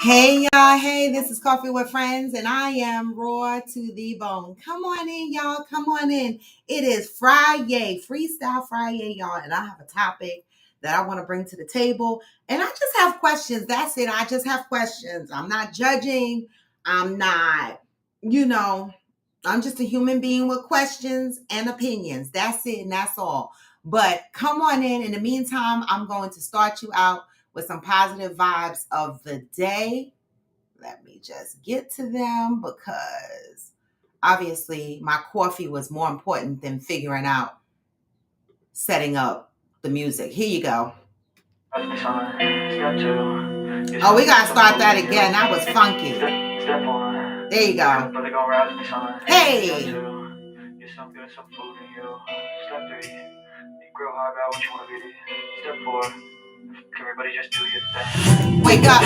Hey y'all, hey, this is Coffee with Friends, and I am raw to the bone. Come on in, y'all, come on in. It is Friday, Freestyle Friday, y'all, and I have a topic that I want to bring to the table. And I just have questions. That's it. I just have questions. I'm not judging. I'm not, you know, I'm just a human being with questions and opinions. That's it, and that's all. But come on in. In the meantime, I'm going to start you out with some positive vibes of the day. Let me just get to them because obviously my coffee was more important than figuring out setting up the music. Here you go. Oh, we gotta start that again. That was funky. There you go. Hey. Everybody just do your thing. Wake up.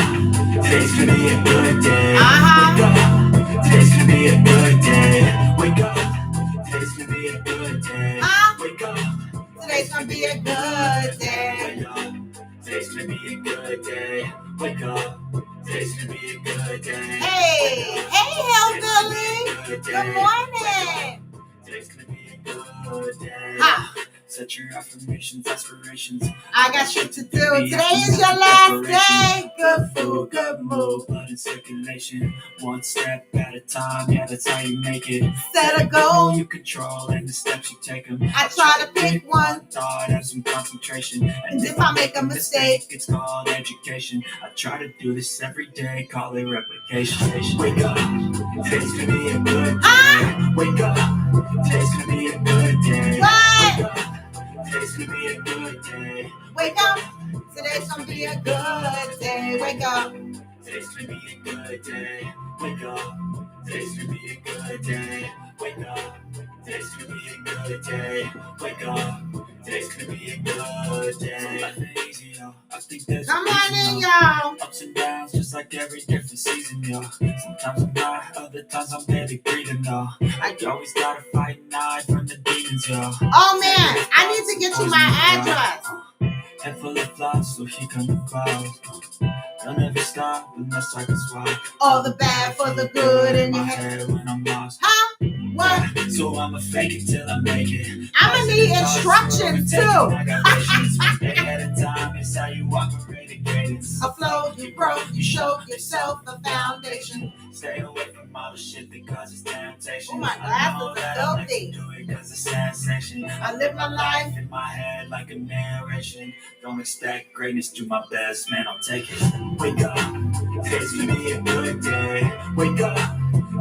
Today's gonna be a good day. Wake up. Today's gonna be a good day. Wake up. Today's gonna be a good day. Wake up. Today's gonna be a good day. Wake up. Today's gonna be a good day. Wake up. Today's gonna be a good day. Hey, hillbilly. Good morning. Today's gonna be a good day. Ha. Set your affirmations, aspirations. I got shit to do. Today is your last day. Good food, good mood. Blood in circulation. One step at a time. Yeah, that's how you make it. Set a goal you control and the steps you take them. I try to pick one thought, have some concentration. And if I make a mistake, it's called education. I try to do this every day. Call it replication. Wake up. Today's gonna be a good day. Wake up. Today's gonna be a good day. What? Today's gonna be a good day. Wake up. Today's gonna be a good day. Wake up. Today's gonna be a good day. Wake up. Today's gonna be a good day. Wake up. Today's gonna be a good day. Wake up. Today's gonna be a good day. Life ain't easy, yo. I think there's come on in, y'all. Ups and downs, just like every different season, yo. Sometimes I'm high, other times I'm barely breathing, yo. I always gotta fight and hide from the demons, yo. Oh man, I need to get you my address. Head full of flies, so here come the clouds. I'll never stop unless I can swap all the bad for the good in your head when I'm lost. Huh? What? Yeah, so I'ma fake it till I make it. I'ma need instructions too. Ahead of time, it's how you operate the greatest. A flow, you grow, you show yourself a foundation. Stay away from all the shit that causes temptation. Oh my glasses are filthy. Do it 'cause it's sensation. I live my life in my head like a narration. Don't expect greatness, do my best, man, I'll take it. Wake up, today's gonna be a good day. Wake up,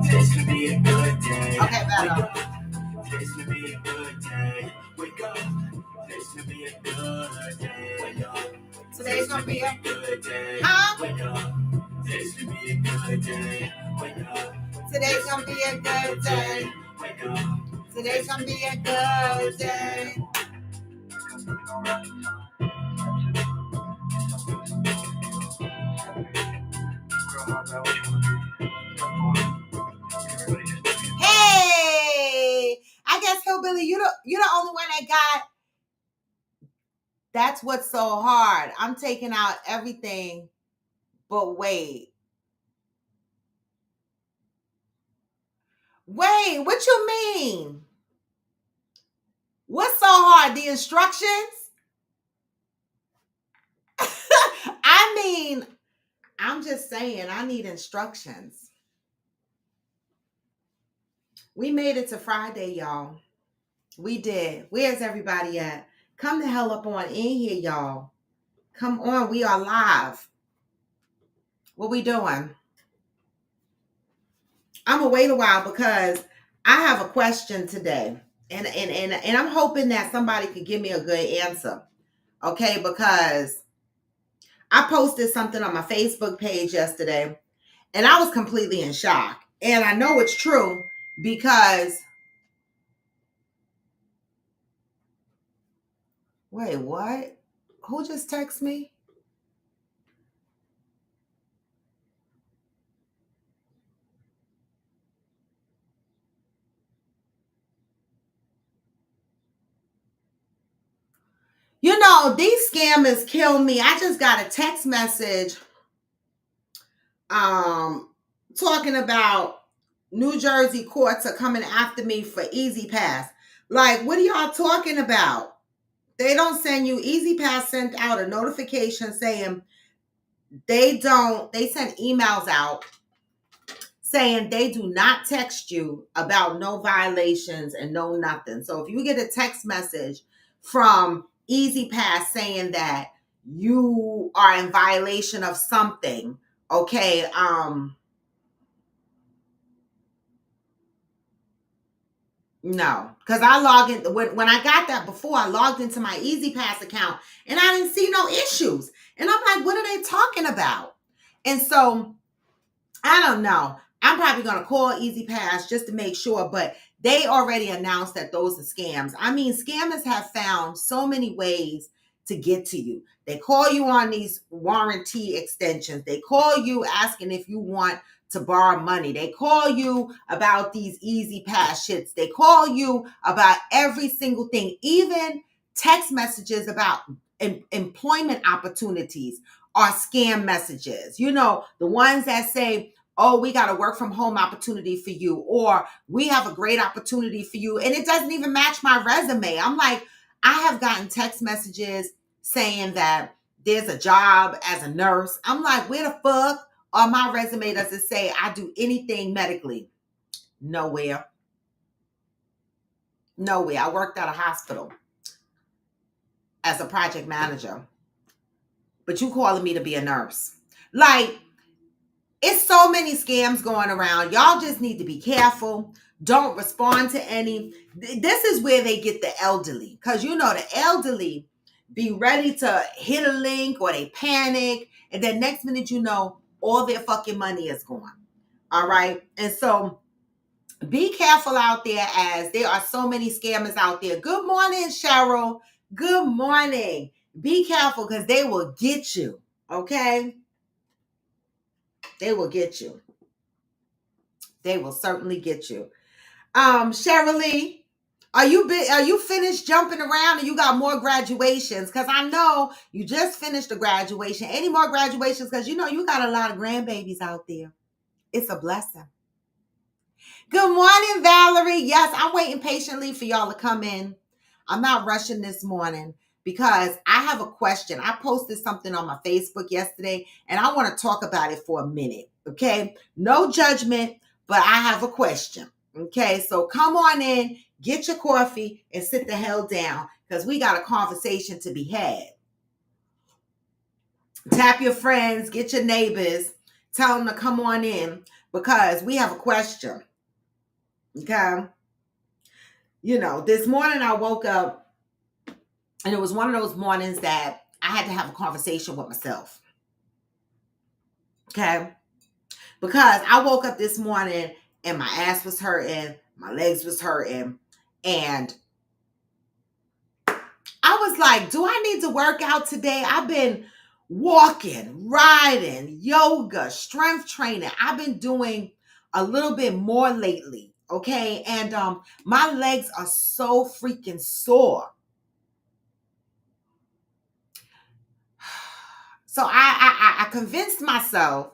today's gonna be a good day. Okay, better. Wake up, today's gonna be a good day. Wake up, today's gonna be a good day. Wake up, today's gonna be a good day. Huh? Wake up, today's gonna be a good day. Wake up, today's gonna be a good day. Wake up, today's gonna be a good day. Hey, I guess hillbilly, you're the only one that got. That's what's so hard. I'm taking out everything, but wait, what you mean? What's so hard? The instructions? I mean, I'm just saying, I need instructions. We made it to Friday, y'all. We did. Where's everybody at? Come the hell up on in here, y'all. Come on, we are live. What we doing? I'm gonna wait a while because I have a question today. And I'm hoping that somebody can give me a good answer. Okay, because I posted something on my Facebook page yesterday and I was completely in shock. And I know it's true because wait, what? Who just texted me? You know, these scammers kill me. I just got a text message talking about New Jersey courts are coming after me for Easy Pass. Like, what are y'all talking about? They don't send you Easy Pass sent out a notification saying they send emails out saying they do not text you about no violations and no nothing. So if you get a text message from Easy Pass saying that you are in violation of something, okay, no, because I logged in when I got that before. I logged into my Easy Pass account and I didn't see no issues. And I'm like, what are they talking about? And so I don't know. I'm probably going to call Easy Pass just to make sure, but they already announced that those are scams. I mean, scammers have found so many ways to get to you. They call you on these warranty extensions. They call you asking if you want to borrow money. They call you about these Easy Pass shits. They call you about every single thing, even text messages about employment opportunities are scam messages. You know, the ones that say, oh, we got a work from home opportunity for you, or we have a great opportunity for you. And it doesn't even match my resume. I'm like, I have gotten text messages saying that there's a job as a nurse. I'm like, where the fuck on my resume does it say I do anything medically? Nowhere. Nowhere. I worked at a hospital as a project manager, but you calling me to be a nurse. Like, it's so many scams going around. Y'all just need to be careful. Don't respond to any. This is where they get the elderly. Because, you know, the elderly be ready to hit a link or they panic. And then next minute, you know, all their fucking money is gone. All right. And so be careful out there, as there are so many scammers out there. Good morning, Cheryl. Good morning. Be careful because they will get you. Okay. They will get you. They will certainly get you. Cheryl, are you finished jumping around and you got more graduations? Because I know you just finished a graduation. Any more graduations? Because you know you got a lot of grandbabies out there. It's a blessing. Good morning, Valerie. Yes, I'm waiting patiently for y'all to come in. I'm not rushing this morning because I have a question. I posted something on my Facebook yesterday and I want to talk about it for a minute. Okay. No judgment, but I have a question. Okay. So come on in, get your coffee and sit the hell down because we got a conversation to be had. Tap your friends, get your neighbors, tell them to come on in because we have a question. Okay. You know, this morning I woke up and it was one of those mornings that I had to have a conversation with myself. Okay. Because I woke up this morning and my ass was hurting, my legs was hurting, and I was like, do I need to work out today? I've been walking, riding, yoga, strength training. I've been doing a little bit more lately. Okay. And my legs are so freaking sore. So I convinced myself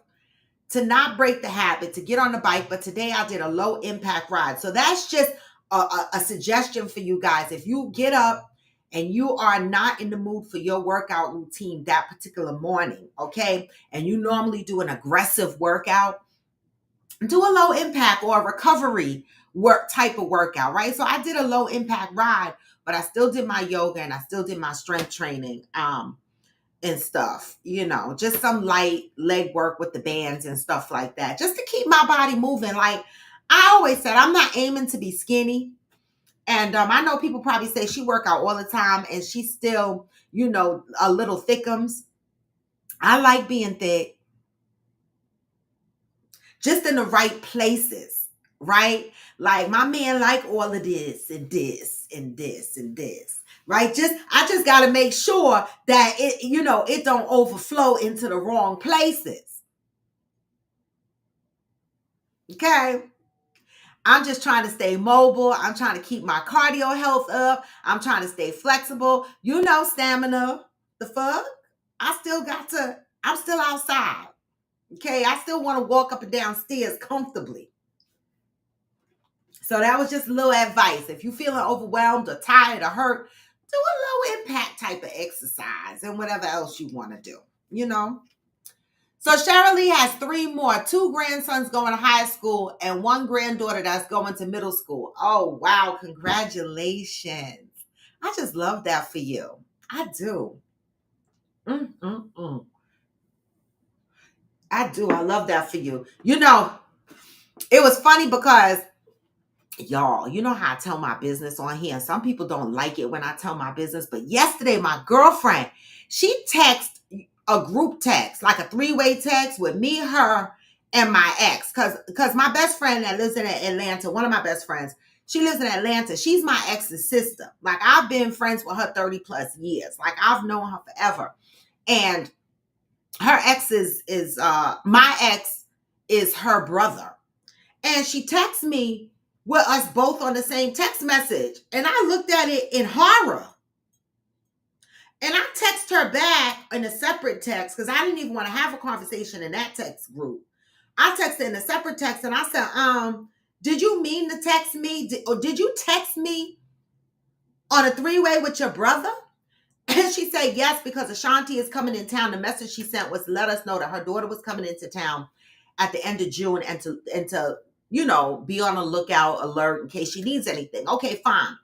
to not break the habit, to get on the bike. But today I did a low impact ride. So that's just a suggestion for you guys. If you get up and you are not in the mood for your workout routine that particular morning, okay, and you normally do an aggressive workout, do a low impact or a recovery work type of workout, right? So I did a low impact ride, but I still did my yoga and I still did my strength training. And stuff, you know, just some light leg work with the bands and stuff like that, just to keep my body moving. Like I always said, I'm not aiming to be skinny. And I know people probably say she work out all the time and she's still, you know, a little thickums. I like being thick, just in the right places, right? Like my man like all of this and this and this and this. Right? I just got to make sure that it, you know, it don't overflow into the wrong places. Okay. I'm just trying to stay mobile. I'm trying to keep my cardio health up. I'm trying to stay flexible. You know, stamina. The fuck? I'm still outside. Okay, I still want to walk up and down stairs comfortably. So that was just a little advice. If you're feeling overwhelmed or tired or hurt, do a low impact type of exercise and whatever else you want to do, you know? So Cheryl Lee has 3 more, 2 grandsons going to high school and 1 granddaughter that's going to middle school. Oh, wow. Congratulations. I just love that for you. I do. I do. I love that for you. You know, it was funny because y'all, you know how I tell my business on here. Some people don't like it when I tell my business. But yesterday, my girlfriend, she texted a group text, like a 3-way text with me, her, and my ex. Because my best friend that lives in Atlanta, one of my best friends, she lives in Atlanta. She's my ex's sister. Like, I've been friends with her 30 plus years. Like, I've known her forever. And her ex is my ex is her brother. And she texts me with us both on the same text message. And I looked at it in horror. And I text her back in a separate text because I didn't even want to have a conversation in that text group. I texted in a separate text and I said, did you mean to text me? Or did you text me on a 3-way with your brother? And she said, yes, because Ashanti is coming in town. The message she sent was to let us know that her daughter was coming into town at the end of June and to you know, be on a lookout alert in case she needs anything. Okay, fine.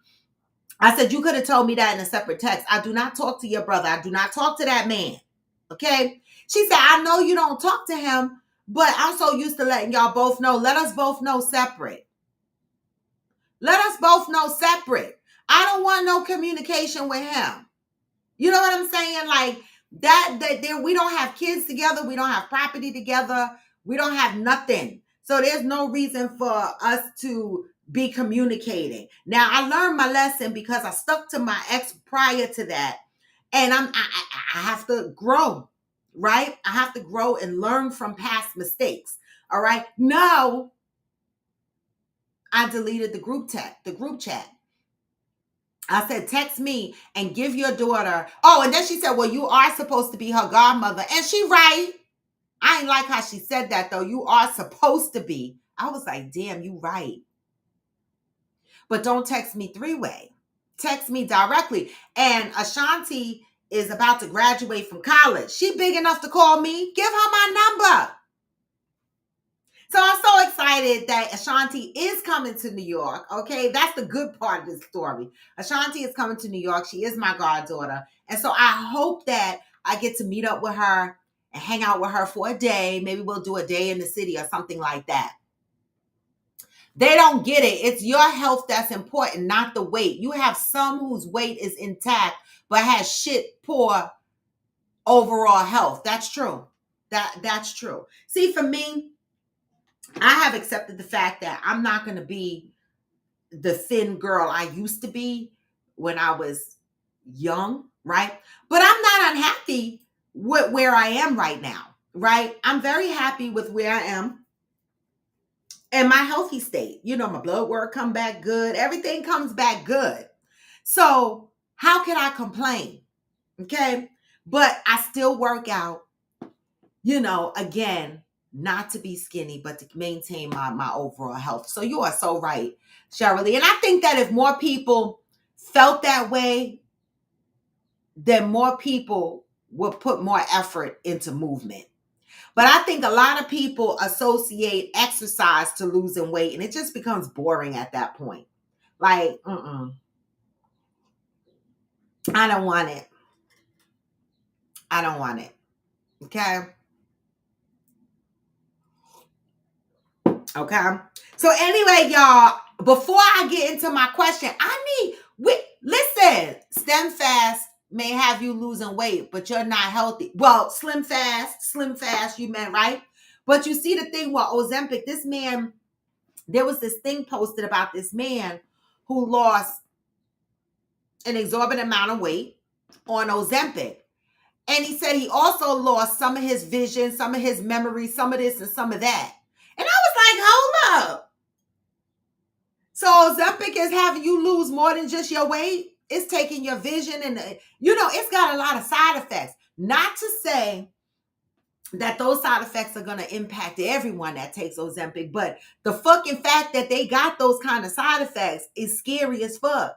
I said, you could have told me that in a separate text. I do not talk to your brother. I do not talk to that man. Okay. She said, I know you don't talk to him, but I'm so used to letting y'all both know. Let us both know separate. Let us both know separate. I don't want no communication with him. You know what I'm saying? Like that there, we don't have kids together. We don't have property together. We don't have nothing. So there's no reason for us to be communicating. Now, I learned my lesson because I stuck to my ex prior to that. And I have to grow, right? I have to grow and learn from past mistakes. All right. Now, I deleted the group chat. I said, text me and give your daughter. Oh, and then she said, well, you are supposed to be her godmother. And she right. I ain't like how she said that, though. You are supposed to be. I was like, damn, you right. But don't text me 3-way. Text me directly. And Ashanti is about to graduate from college. She big enough to call me. Give her my number. So I'm so excited that Ashanti is coming to New York. Okay, that's the good part of this story. Ashanti is coming to New York. She is my goddaughter. And so I hope that I get to meet up with her and hang out with her for a day. Maybe we'll do a day in the city or something like that. They don't get it. It's your health that's important, not the weight. You have some whose weight is intact, but has poor overall health. That's true. That's true. See, for me, I have accepted the fact that I'm not going to be the thin girl I used to be when I was young, right? But I'm not unhappy with where I am right now, right? I'm very happy with where I am and my healthy state. You know, my blood work come back good. Everything comes back good. So how can I complain? Okay. But I still work out, you know, again, not to be skinny, but to maintain my overall health. So you are so right, Cheryl Lee. And I think that if more people felt that way, then more people would put more effort into movement. But I think a lot of people associate exercise to losing weight, and it just becomes boring at that point. Like, I don't want it. I don't want it. Okay. Okay. So anyway, y'all, before I get into my question, listen, Stem Fast may have you losing weight, but you're not healthy. Well, Slim Fast, you meant, right? But you see the thing with Ozempic, this man, there was this thing posted about this man who lost an exorbitant amount of weight on Ozempic. And he said he also lost some of his vision, some of his memory, some of this and some of that. And I was like, hold up. So Ozempic is having you lose more than just your weight. It's taking your vision and, you know, it's got a lot of side effects. Not to say that those side effects are going to impact everyone that takes Ozempic. But the fucking fact that they got those kind of side effects is scary as fuck.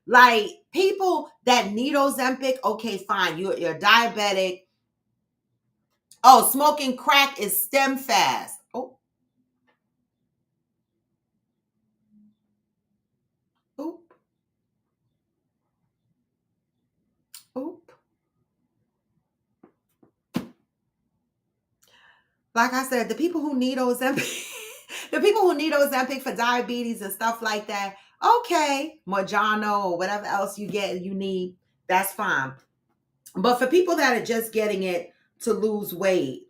Like, people that need Ozempic, okay, fine, you're diabetic. Oh, smoking crack is stem fast. Oh, oop, oop. Like I said, the people who need Ozempic, the people who need Ozempic for diabetes and stuff like that, okay, Mojano or whatever else you need, that's fine. But for people that are just getting it to lose weight,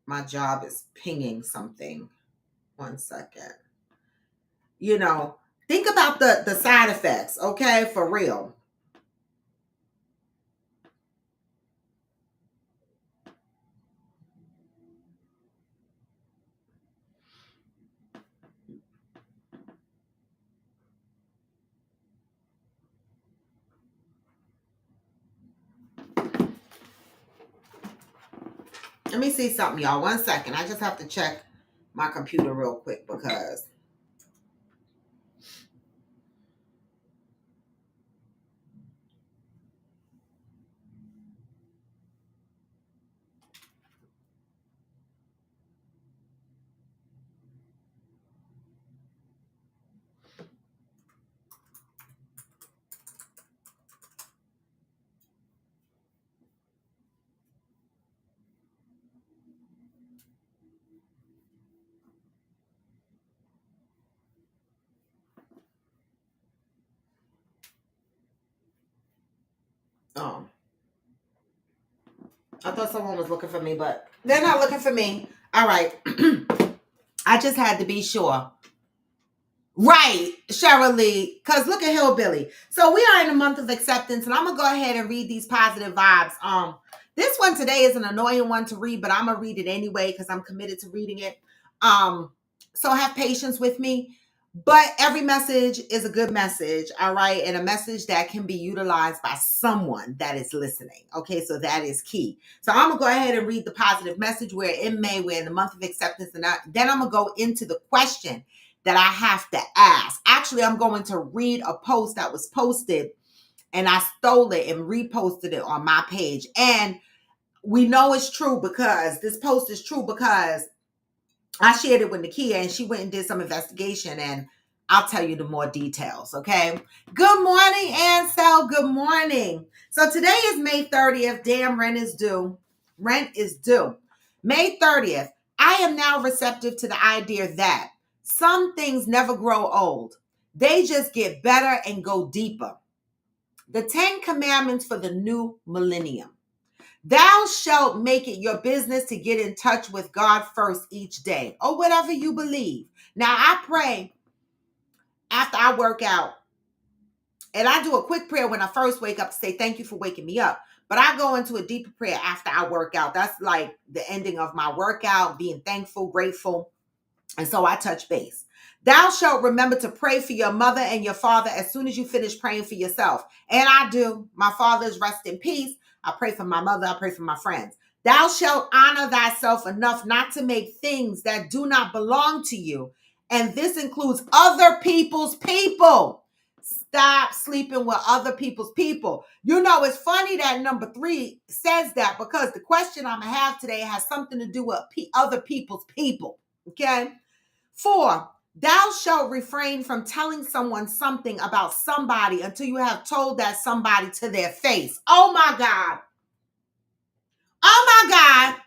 my job is pinging something. 1 second. Think about the side effects, okay? For real. Let me see something, y'all. 1 second. I just have to check my computer real quick because I thought someone was looking for me, but they're not looking for me. All right. I just had to be sure. Right, Cheryl Lee, because look at Hillbilly. So we are in a month of acceptance, and I'm going to go ahead and read these positive vibes. This one today is an annoying one to read, but I'm going to read it anyway because I'm committed to reading it. So have patience with me. But every message is a good message, all right? And a message that can be utilized by someone that is listening. Okay, so that is key. So I'm going to go ahead and read the positive message. We're in May, we're in the month of acceptance. And then I'm going to go into the question that I have to ask. Actually, I'm going to read a post that was posted, and I stole it and reposted it on my page. And we know it's true because this post is true because I shared it with Nakia and she went and did some investigation, and I'll tell you the more details, okay? Good morning, Ansel. Good morning. So today is May 30th. Damn, rent is due. Rent is due. May 30th. I am now receptive to the idea that some things never grow old. They just get better and go deeper. The 10 commandments for the new millennium. Thou shalt make it your business to get in touch with God first each day, or whatever you believe. Now, I pray after I work out, and I do a quick prayer when I first wake up to say thank you for waking me up. But I go into a deeper prayer after I work out. That's like the ending of my workout, being thankful, grateful. And so I touch base. Thou shalt remember to pray for your mother and your father as soon as you finish praying for yourself. And I do. My father's rest in peace. I pray for my mother. I pray for my friends. Thou shalt honor thyself enough not to make things that do not belong to you. And this includes other people's people. Stop sleeping with other people's people. It's funny that number 3 says that because the question I'm going to have today has something to do with other people's people. Okay? 4, thou shalt refrain from telling someone something about somebody until you have told that somebody to their face. Oh my God. Oh my God.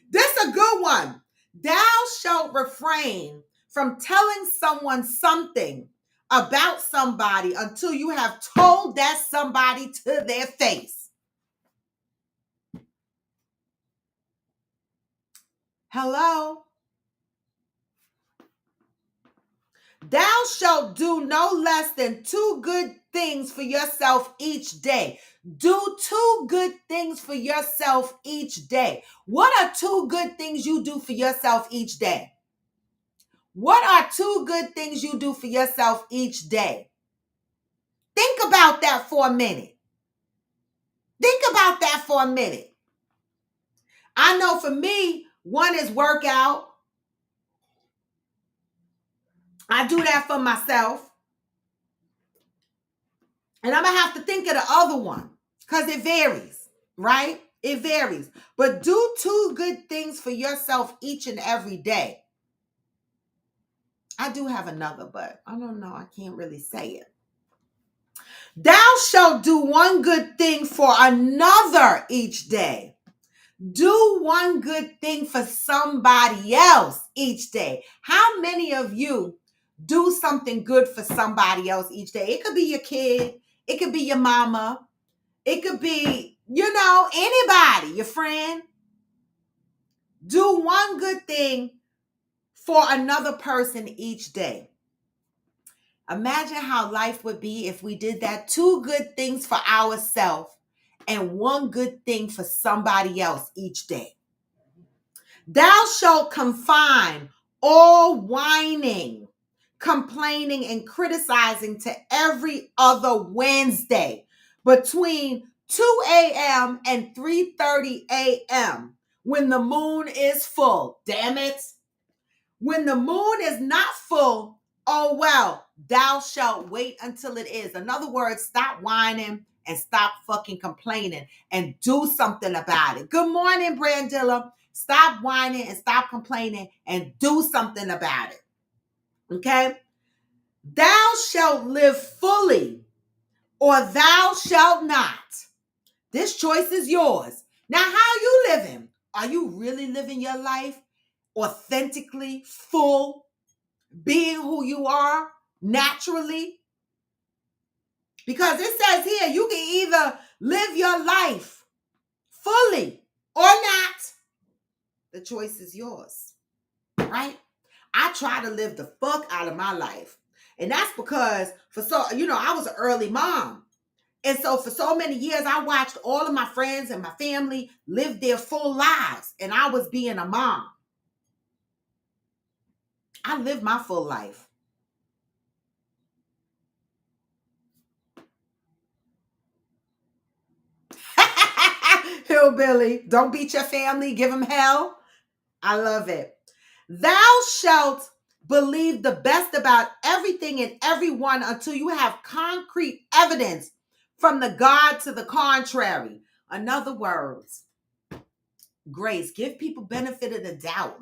This is a good one. Thou shalt refrain from telling someone something about somebody until you have told that somebody to their face. Hello? Thou shalt do no less than 2 good things for yourself each day. Do 2 good things for yourself each day. What are 2 good things you do for yourself each day? What are 2 good things you do for yourself each day? Think about that for a minute. Think about that for a minute. I know for me, one is workout. I do that for myself. And I'm going to have to think of the other one because it varies, right? It varies. But do 2 good things for yourself each and every day. I do have another, but I don't know. I can't really say it. Thou shalt do 1 good thing for another each day. Do 1 good thing for somebody else each day. How many of you do something good for somebody else each day? It could be your kid. It could be your mama. It could be, anybody, your friend. Do 1 good thing for another person each day. Imagine how life would be if we did that. 2 good things for ourselves and 1 good thing for somebody else each day. Thou shalt confine all whining, complaining, and criticizing to every other Wednesday between 2 a.m. and 3:30 a.m. when the moon is full. Damn it. When the moon is not full, oh well, thou shalt wait until it is. In other words, stop whining and stop fucking complaining and do something about it. Good morning, Brandilla. Stop whining and stop complaining and do something about it. Okay? Thou shalt live fully or thou shalt not. This choice is yours. Now, how you living? Are you really living your life authentically, full, being who you are naturally? Because it says here, you can either live your life fully or not. The choice is yours, right? I try to live the fuck out of my life. And that's because I was an early mom. And so for so many years, I watched all of my friends and my family live their full lives. And I was being a mom. I lived my full life. Hillbilly, don't beat your family, give them hell. I love it. Thou shalt believe the best about everything and everyone until you have concrete evidence from the God to the contrary. In other words, grace, give people benefit of the doubt.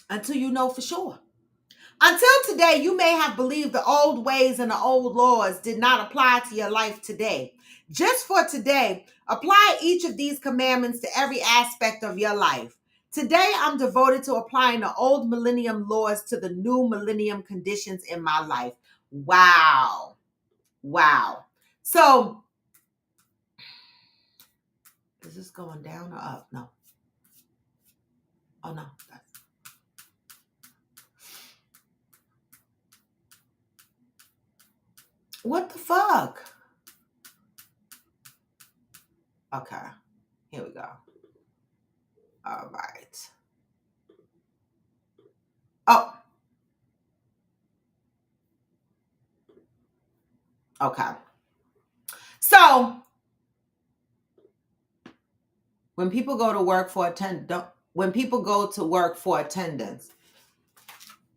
Until you know for sure. Until today, you may have believed the old ways and the old laws did not apply to your life today. Just for today, apply each of these commandments to every aspect of your life. Today, I'm devoted to applying the old millennium laws to the new millennium conditions in my life. Wow. So, is this going down or up? No. Oh, no. What the fuck? Okay. Here we go. All right. Oh. Okay. So, when people go to work for attendance,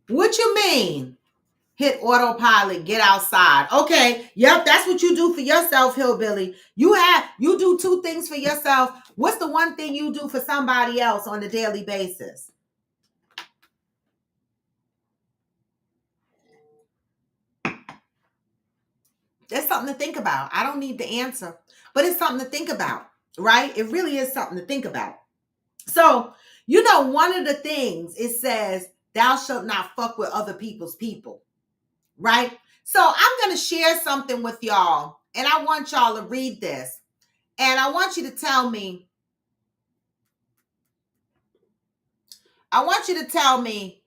what you mean? Hit autopilot, get outside. Okay, yep, that's what you do for yourself, hillbilly. You do 2 things for yourself. What's the 1 thing you do for somebody else on a daily basis? That's something to think about. I don't need the answer, but it's something to think about, right? It really is something to think about. So, one of the things it says, thou shalt not fuck with other people's people, right? So I'm going to share something with y'all, and I want y'all to read this, and I want you to tell me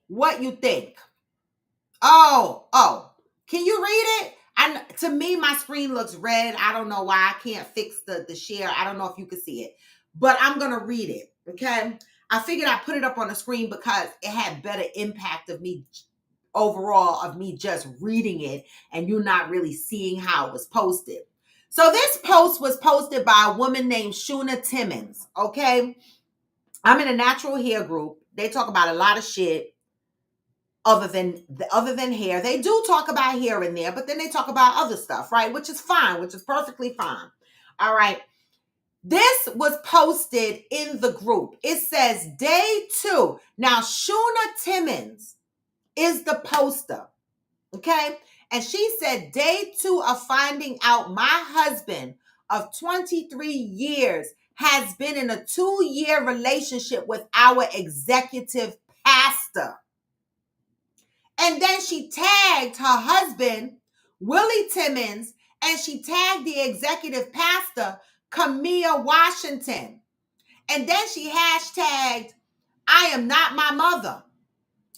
what you think. Oh, can you read it? To me, my screen looks red. I don't know why. I can't fix the share. I don't know if you can see it, but I'm going to read it. Okay. I figured I'd put it up on the screen because it had better impact of me overall, of me just reading it and you not really seeing how it was posted. So this post was posted by a woman named Shuna Timmons, okay? I'm in a natural hair group. They talk about a lot of shit other than hair. They do talk about hair in there, but then they talk about other stuff, right? Which is fine, which is perfectly fine. All right. This was posted in the group. It says day 2. Now, Shuna Timmons is the poster, okay? And she said, day 2 of finding out my husband of 23 years has been in a 2-year relationship with our executive pastor. And then she tagged her husband, Willie Timmons, and she tagged the executive pastor, Camilla Washington. And then she hashtagged, I am not my mother.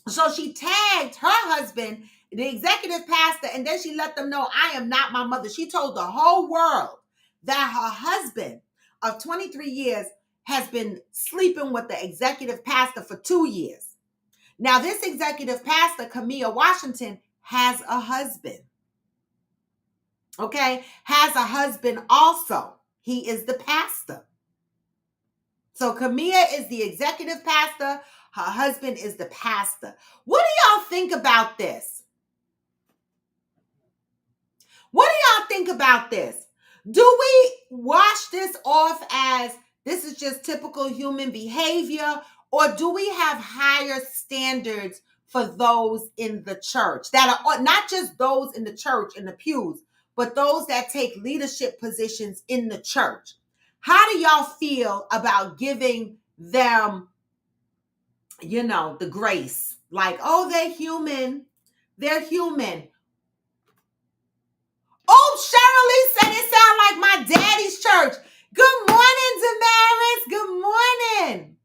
So she tagged her husband, the executive pastor, and then she let them know, I am not my mother. She told the whole world that her husband of 23 years has been sleeping with the executive pastor for 2 years. Now, this executive pastor, Camilla Washington, has a husband. Okay? Has a husband also. He is the pastor. So Camilla is the executive pastor. Her husband is the pastor. What do y'all think about this? What do y'all think about this? Do we wash this off as this is just typical human behavior, or do we have higher standards for those in the church that are not just those in the church in the pews, but those that take leadership positions in the church? How do y'all feel about giving them, the grace? Like, oh, they're human. They're human. Oh, Shirley said it sound like my daddy's church. Good morning, Damaris. Good morning.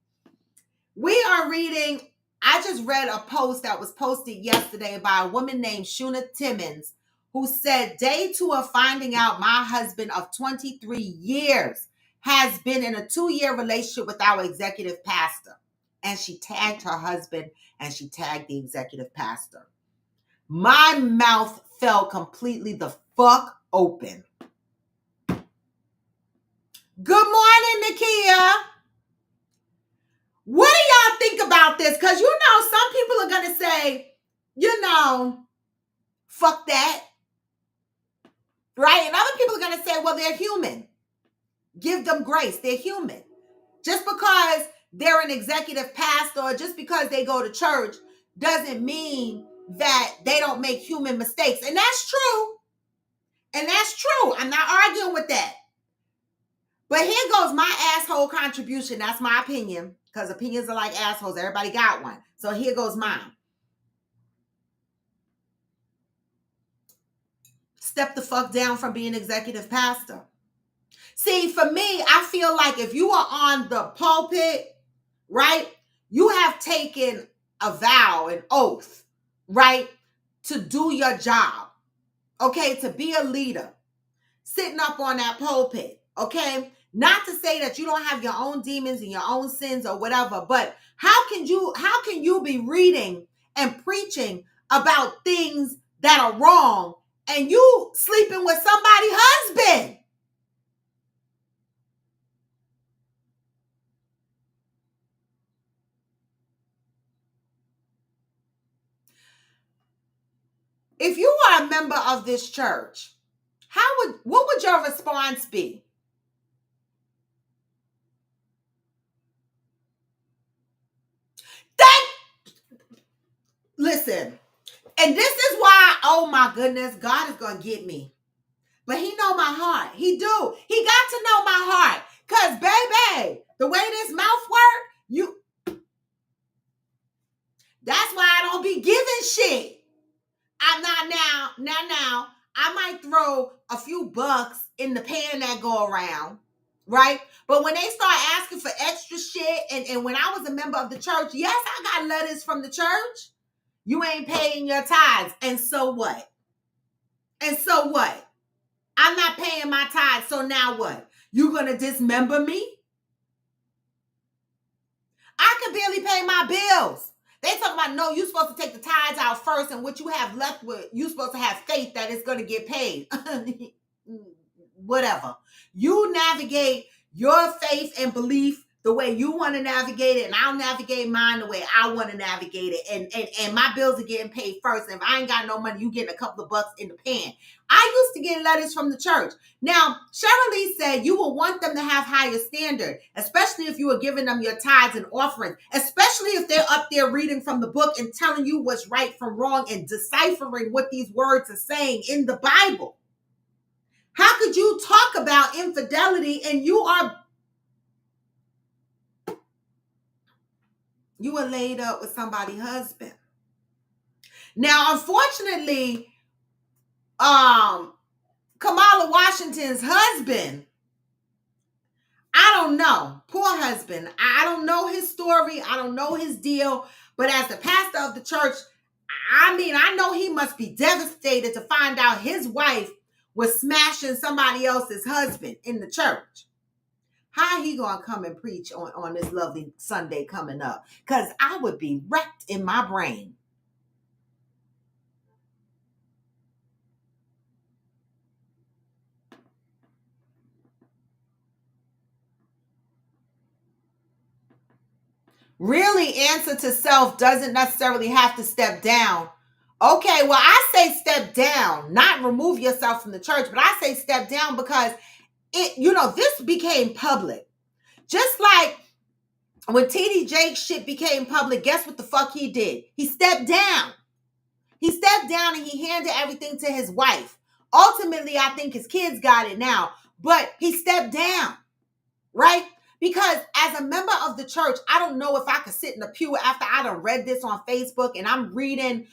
We are reading, I just read a post that was posted yesterday by a woman named Shuna Timmons, who said, day 2 of finding out my husband of 23 years has been in a 2-year relationship with our executive pastor. And she tagged her husband and she tagged the executive pastor. My mouth fell completely the fuck open. Good morning, Nakia. What do y'all think about this? Because some people are going to say, fuck that. Right? And other people are going to say, well, they're human. Give them grace. They're human. Just because they're an executive pastor or just because they go to church doesn't mean that they don't make human mistakes. And that's true. And that's true. I'm not arguing with that. But here goes my asshole contribution. That's my opinion. Because opinions are like assholes. Everybody got one. So here goes mine. Step the fuck down from being executive pastor. See, for me, I feel like if you are on the pulpit, right, you have taken a vow, an oath, right, to do your job, okay, to be a leader, sitting up on that pulpit, okay? Not to say that you don't have your own demons and your own sins or whatever, but how can you be reading and preaching about things that are wrong and you sleeping with somebody's husband? If you are a member of this church, what would your response be? Listen, and this is why, oh my goodness, God is going to get me. But he know my heart. He do. He got to know my heart. Because, baby, the way this mouth work, that's why I don't be giving shit. I'm not now, I might throw a few bucks in the pan that go around, right? But when they start asking for extra shit, and when I was a member of the church, yes, I got letters from the church. You ain't paying your tithes. And so what? And so what? I'm not paying my tithes, so now what? You gonna dismember me? I can barely pay my bills. They talk about, no, you're supposed to take the tithes out first, and what you have left with, you're supposed to have faith that it's gonna get paid. whatever. You navigate your faith and belief the way you want to navigate it, and I'll navigate mine the way I want to navigate it. And my bills are getting paid first. And if I ain't got no money, you getting a couple of bucks in the pan. I used to get letters from the church. Now, Cheryl said you will want them to have higher standard, especially if you are giving them your tithes and offerings, especially if they're up there reading from the book and telling you what's right from wrong and deciphering what these words are saying in the Bible. How could you talk about infidelity and you are laid up with somebody's husband? Now, unfortunately, Kamala Washington's husband, I don't know. Poor husband. I don't know his story. I don't know his deal. But as the pastor of the church, I know he must be devastated to find out his wife was smashing somebody else's husband in the church. How he gonna come and preach on this lovely Sunday coming up? Because I would be wrecked in my brain. Really, answer to self doesn't necessarily have to step down. Okay, well, I say step down, not remove yourself from the church, but I say step down because this became public. Just like when TD Jakes shit became public, guess what the fuck he did? He stepped down. He stepped down and he handed everything to his wife. Ultimately, I think his kids got it now, but he stepped down, right? Because as a member of the church, I don't know if I could sit in the pew after I done read this on Facebook and I'm reading,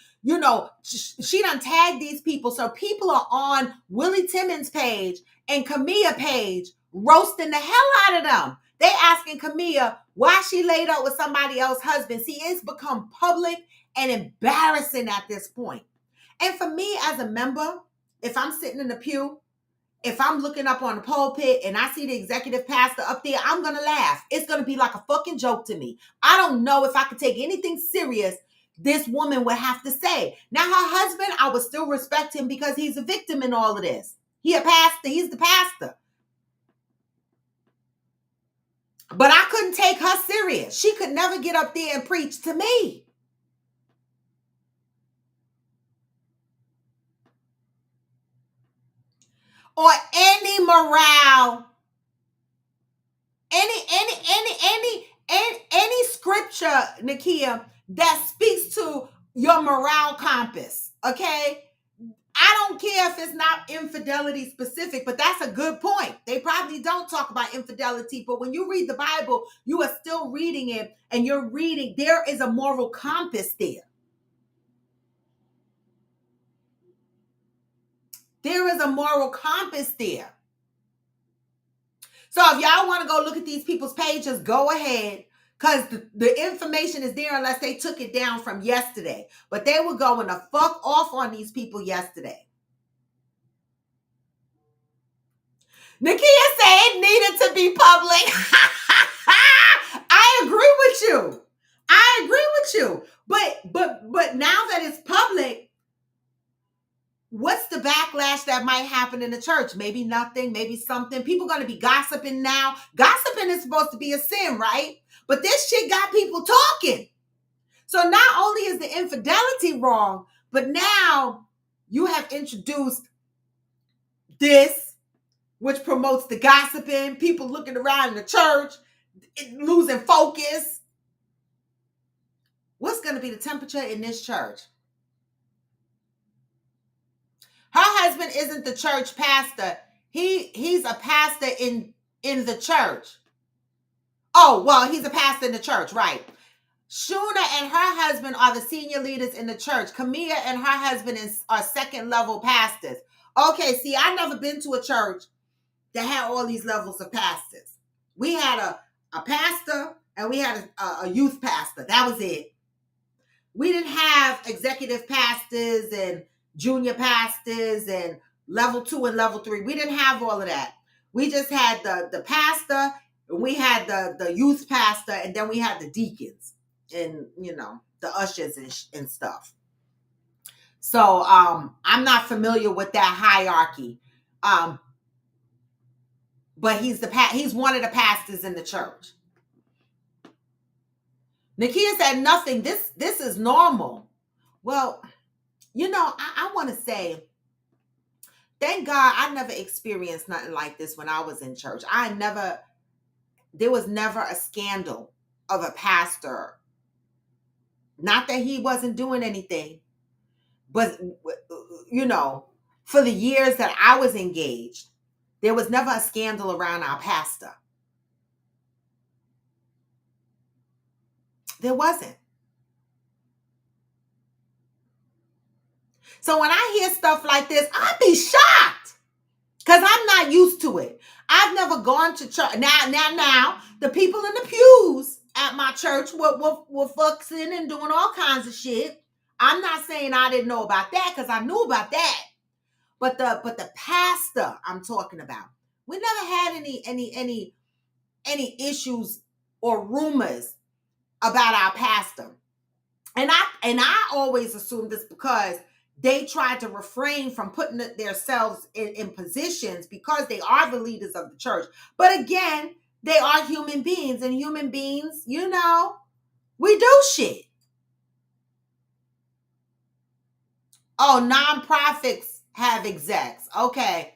she done tagged these people. So people are on Willie Timmons' page and Camilla page roasting the hell out of them. They asking Camilla why she laid up with somebody else's husband. See, it's become public and embarrassing at this point. And for me as a member, if I'm sitting in the pew, if I'm looking up on the pulpit and I see the executive pastor up there, I'm going to laugh. It's going to be like a fucking joke to me. I don't know if I could take anything serious this woman would have to say. Now, her husband, I would still respect him because he's a victim in all of this. He a pastor. He's the pastor. But I couldn't take her serious. She could never get up there and preach to me. Or any morale, any scripture, Nakia, that speaks to your morale compass, okay? I don't care if it's not infidelity specific, but that's a good point. They probably don't talk about infidelity, but when you read the Bible, you are still reading it, and you're reading, there is a moral compass there. There is a moral compass there. So if y'all want to go look at these people's pages, go ahead. Because the information is there unless they took it down from yesterday. But they were going to fuck off on these people yesterday. Nakia said it needed to be public. I agree with you. But now that it's public, what's the backlash that might happen in the church? Maybe nothing, maybe something. People going to be gossiping now. Gossiping is supposed to be a sin, right? But this shit got people talking. So not only is the infidelity wrong, but now you have introduced this, which promotes the gossiping, people looking around in the church, losing focus. What's going to be the temperature in this church? Her husband isn't the church pastor. He's a pastor in the church. Oh, well, he's a pastor in the church, right. Shuna and her husband are the senior leaders in the church. Camilla and her husband are second level pastors. Okay, see, I've never been to a church that had all these levels of pastors. We had a pastor and we had a youth pastor. That was it. We didn't have executive pastors and junior pastors and level 2 and level 3. We didn't have all of that. We just had the pastor, we had the youth pastor, and then we had the deacons and, the ushers and stuff. So I'm not familiar with that hierarchy. but he's one of the pastors in the church. Nakia said nothing. This is normal. Well, I want to say, thank God I never experienced nothing like this when I was in church. There was never a scandal of a pastor. Not that he wasn't doing anything, but for the years that I was engaged, there was never a scandal around our pastor. There wasn't. So when I hear stuff like this, I'd be shocked because I'm not used to it. I've never gone to church. Now, the people in the pews at my church were fucking and doing all kinds of shit. I'm not saying I didn't know about that because I knew about that. But the pastor I'm talking about, we never had any issues or rumors about our pastor. And I always assumed this because they tried to refrain from putting themselves in positions because they are the leaders of the church. But again, they are human beings, and human beings, we do shit. Oh, nonprofits have execs. Okay.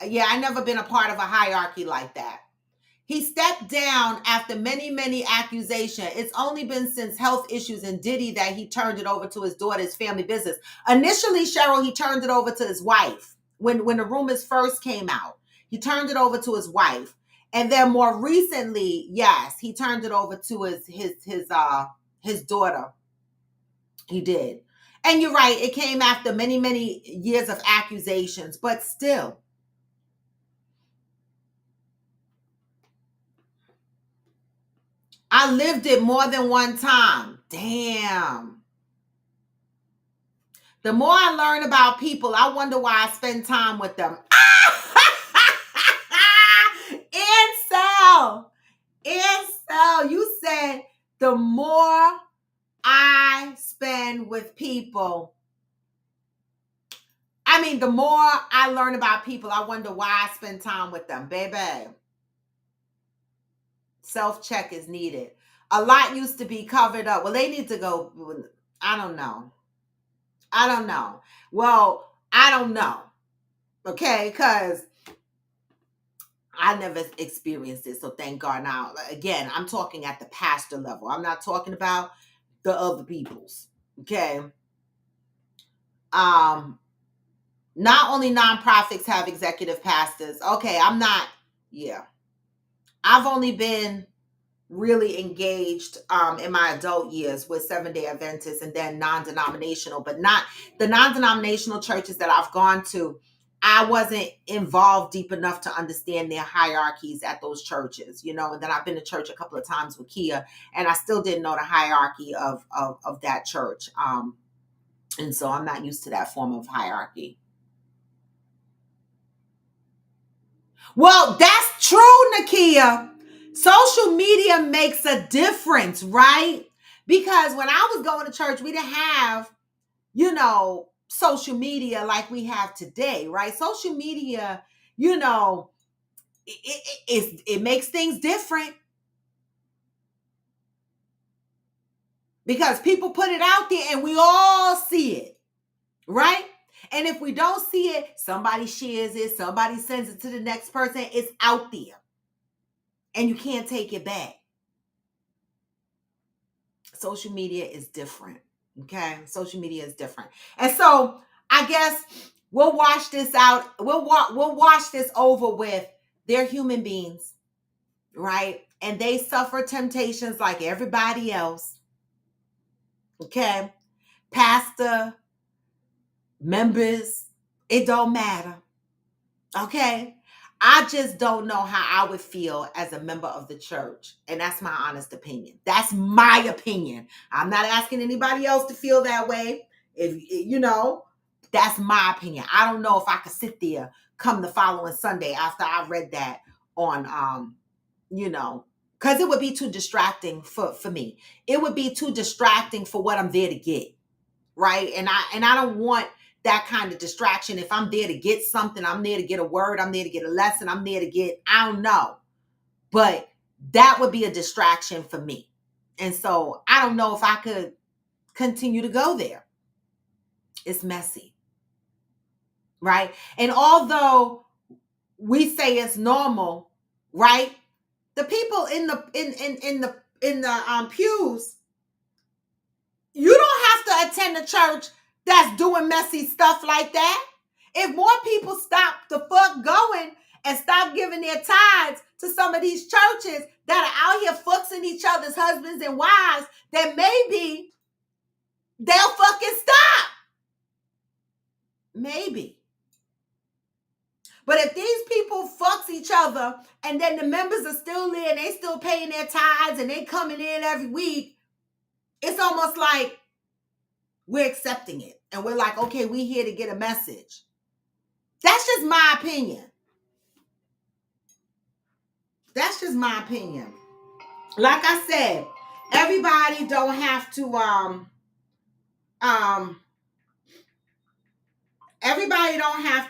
Yeah, I never been a part of a hierarchy like that. He stepped down after many accusations. It's only been since health issues and Diddy that he turned it over to his daughter's family business. Initially, Cheryl, he turned it over to his wife. When the rumors first came out, he turned it over to his wife. And then more recently, yes, he turned it over to his daughter. He did. And you're right, it came after many years of accusations, but still. I lived it more than one time. Damn. The more I learn about people, I wonder why I spend time with them. Incel. You said the more I spend with people, the more I learn about people, I wonder why I spend time with them, baby. Self-check is needed. A lot used to be covered up. Well, they need to go. I don't know. Well, I don't know. Okay, because I never experienced it. So thank God. Now, again, I'm talking at the pastor level. I'm not talking about the other people's. Okay. Not only nonprofits have executive pastors. Okay, yeah. I've only been really engaged in my adult years with Seventh-day Adventists and then non-denominational, but not the non-denominational churches that I've gone to. I wasn't involved deep enough to understand their hierarchies at those churches, and then I've been to church a couple of times with Kia, and I still didn't know the hierarchy of that church. And so I'm not used to that form of hierarchy. Well, that's true, Nakia. Social media makes a difference, right? Because when I was going to church, we didn't have, social media like we have today, right? Social media, it makes things different because people put it out there and we all see it, right? And if we don't see it, somebody shares it, somebody sends it to the next person. It's out there and you can't take it back. Social media is different. Okay. Social media is different. And so I guess we'll wash this out. We'll wash this over with they're human beings, right? And they suffer temptations like everybody else. Okay. Pastor, members, it don't matter. Okay. I just don't know how I would feel as a member of the church. And that's my honest opinion. That's my opinion. I'm not asking anybody else to feel that way. That's my opinion. I don't know if I could sit there come the following Sunday after I read that on, because it would be too distracting for me. It would be too distracting for what I'm there to get. Right. And I don't want that kind of distraction. If I'm there to get something, I'm there to get a word, I'm there to get a lesson, I'm there to get, I don't know. But that would be a distraction for me. And so I don't know if I could continue to go there. It's messy. Right? And although we say it's normal, right? The people in the pews, you don't have to attend a church that's doing messy stuff like that. If more people stop the fuck going and stop giving their tithes to some of these churches that are out here fucking each other's husbands and wives, then maybe they'll fucking stop. Maybe. But if these people fucks each other and then the members are still there and they still paying their tithes and they coming in every week, it's almost like we're accepting it. And we're like, okay, we here to get a message. That's just my opinion. That's just my opinion. Like I said, everybody don't have to everybody don't have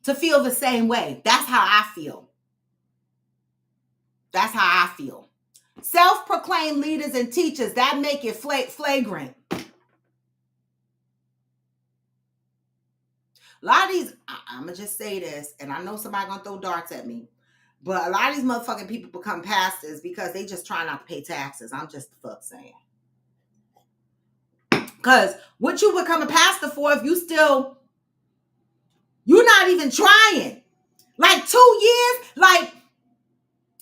to feel the same way. That's how I feel. That's how I feel. Self-proclaimed leaders and teachers, that make it flagrant. A lot of these, I'm going to just say this, and I know somebody going to throw darts at me, but a lot of these motherfucking people become pastors because they just try not to pay taxes. I'm just the fuck saying. Because what you become a pastor for if you're not even trying. Like 2 years, like,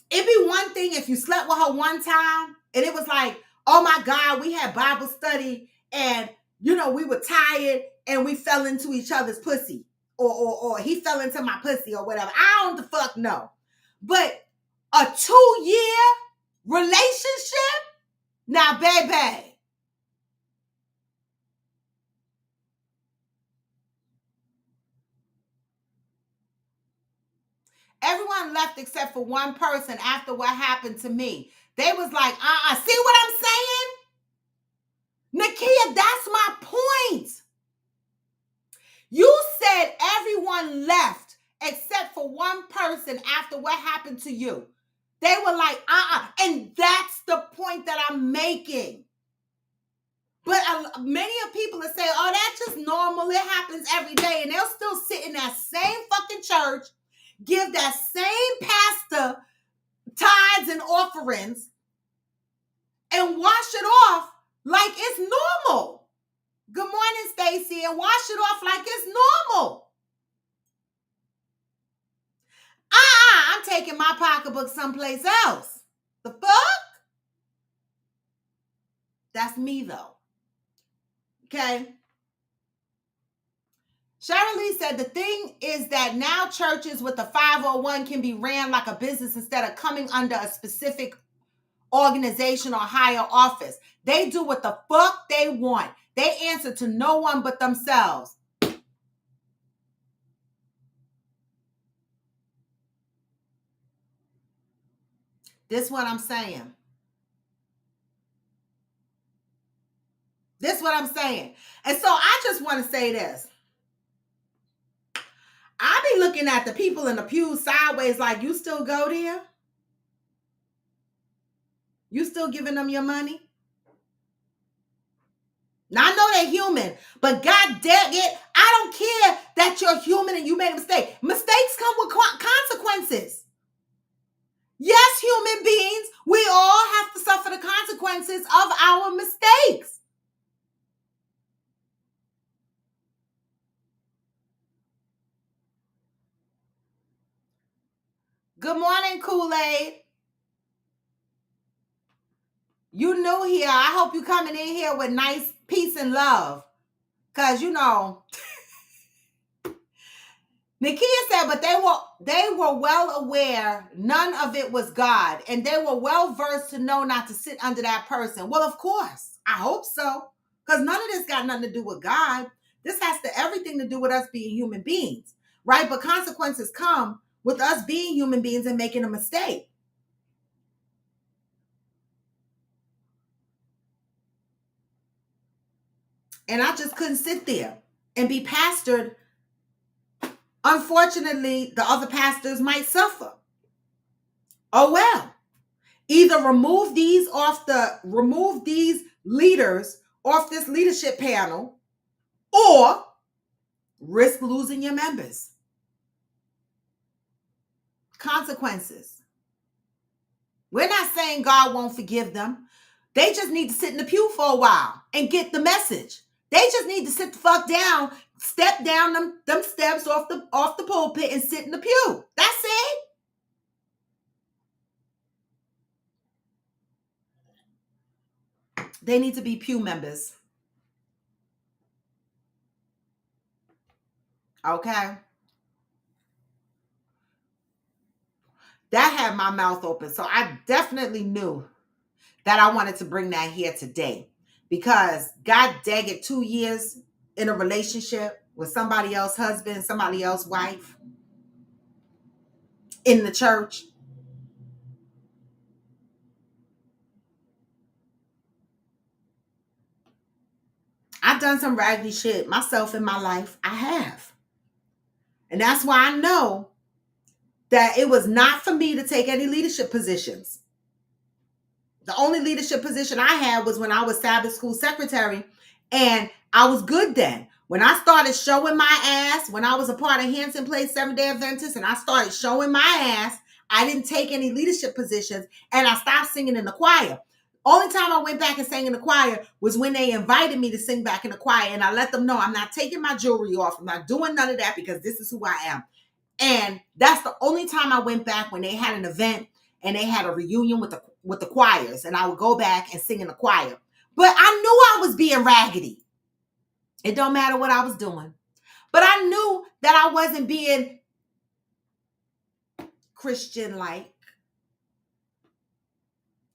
it'd be one thing if you slept with her one time and it was like, oh my God, we had Bible study and, you know, we were tired and we fell into each other's pussy or he fell into my pussy or whatever. I don't the fuck know. But a 2-year relationship? Now, baby. Everyone left except for one person after what happened to me. They was like, see what I'm saying? Nakia, that's my point. You said everyone left except for one person after what happened to you. They were like, and that's the point that I'm making. But many of people that say, oh, that's just normal. It happens every day. And they'll still sit in that same fucking church, give that same pastor tithes and offerings, and wash it off like it's normal. Good morning, Stacy. And wash it off like it's normal. I'm taking my pocketbook someplace else. The fuck? That's me, though. Okay? Sharon Lee said the thing is that now churches with the 501 can be ran like a business instead of coming under a specific organization or higher office. They do what the fuck they want. They answer to no one but themselves. This is what I'm saying. This is what I'm saying. And so I just want to say this. I be looking at the people in the pews sideways like, you still go there? You still giving them your money? Now, I know they're human, but God damn it, I don't care that you're human and you made a mistake. Mistakes come with consequences. Yes, human beings, we all have to suffer the consequences of our mistakes. Good morning, Kool-Aid. You new here. I hope you coming in here with nice peace and love. Because, you know, Nakia said, but they were well aware none of it was God. And they were well versed to know not to sit under that person. Well, of course. I hope so. Because none of this got nothing to do with God. This has everything to do with us being human beings. Right? But consequences come with us being human beings and making a mistake. And I just couldn't sit there and be pastored. Unfortunately, the other pastors might suffer. Oh well. Either remove these leaders off this leadership panel, or risk losing your members. Consequences. We're not saying God won't forgive them. They just need to sit in the pew for a while and get the message. They just need to sit the fuck down, step down them steps off the pulpit and sit in the pew. That's it. They need to be pew members. Okay? That had my mouth open. So I definitely knew that I wanted to bring that here today. Because God dang it, 2 years in a relationship with somebody else's husband, somebody else's wife in the church. I've done some raggedy shit myself in my life. I have. And that's why I know that it was not for me to take any leadership positions. The only leadership position I had was when I was Sabbath school secretary, and I was good then. When I started showing my ass, when I was a part of Hanson Place Seventh-day Adventist, and I started showing my ass, I didn't take any leadership positions, and I stopped singing in the choir. Only time I went back and sang in the choir was when they invited me to sing back in the choir, and I let them know I'm not taking my jewelry off. I'm not doing none of that because this is who I am. And that's the only time I went back, when they had an event and they had a reunion with the choirs, and I would go back and sing in the choir. But I knew I was being raggedy. It don't matter what I was doing. But I knew that I wasn't being Christian-like.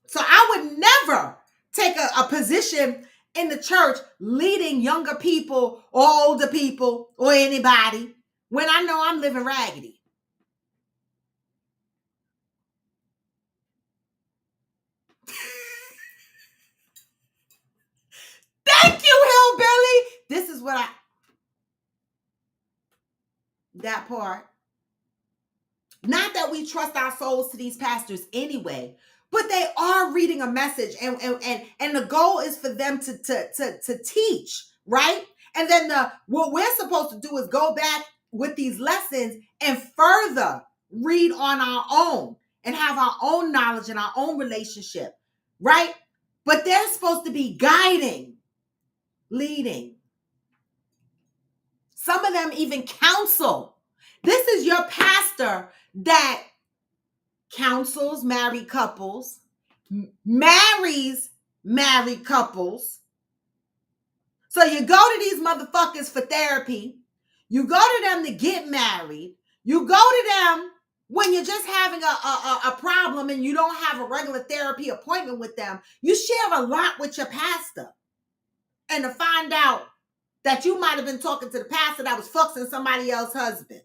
So I would never take a position in the church leading younger people or older people or anybody when I know I'm living raggedy. Thank you, Hillbilly. This is what that part. Not that we trust our souls to these pastors anyway, but they are reading a message, and the goal is for them to teach, right? And then what we're supposed to do is go back with these lessons and further read on our own and have our own knowledge and our own relationship, right? But they're supposed to be guiding, leading. Some of them even counsel. This is your pastor that counsels married couples, marries married couples. So you go to these motherfuckers for therapy. You go to them to get married. You go to them when you're just having a problem and you don't have a regular therapy appointment with them. You share a lot with your pastor. And to find out that you might have been talking to the pastor that was fucking somebody else's husband,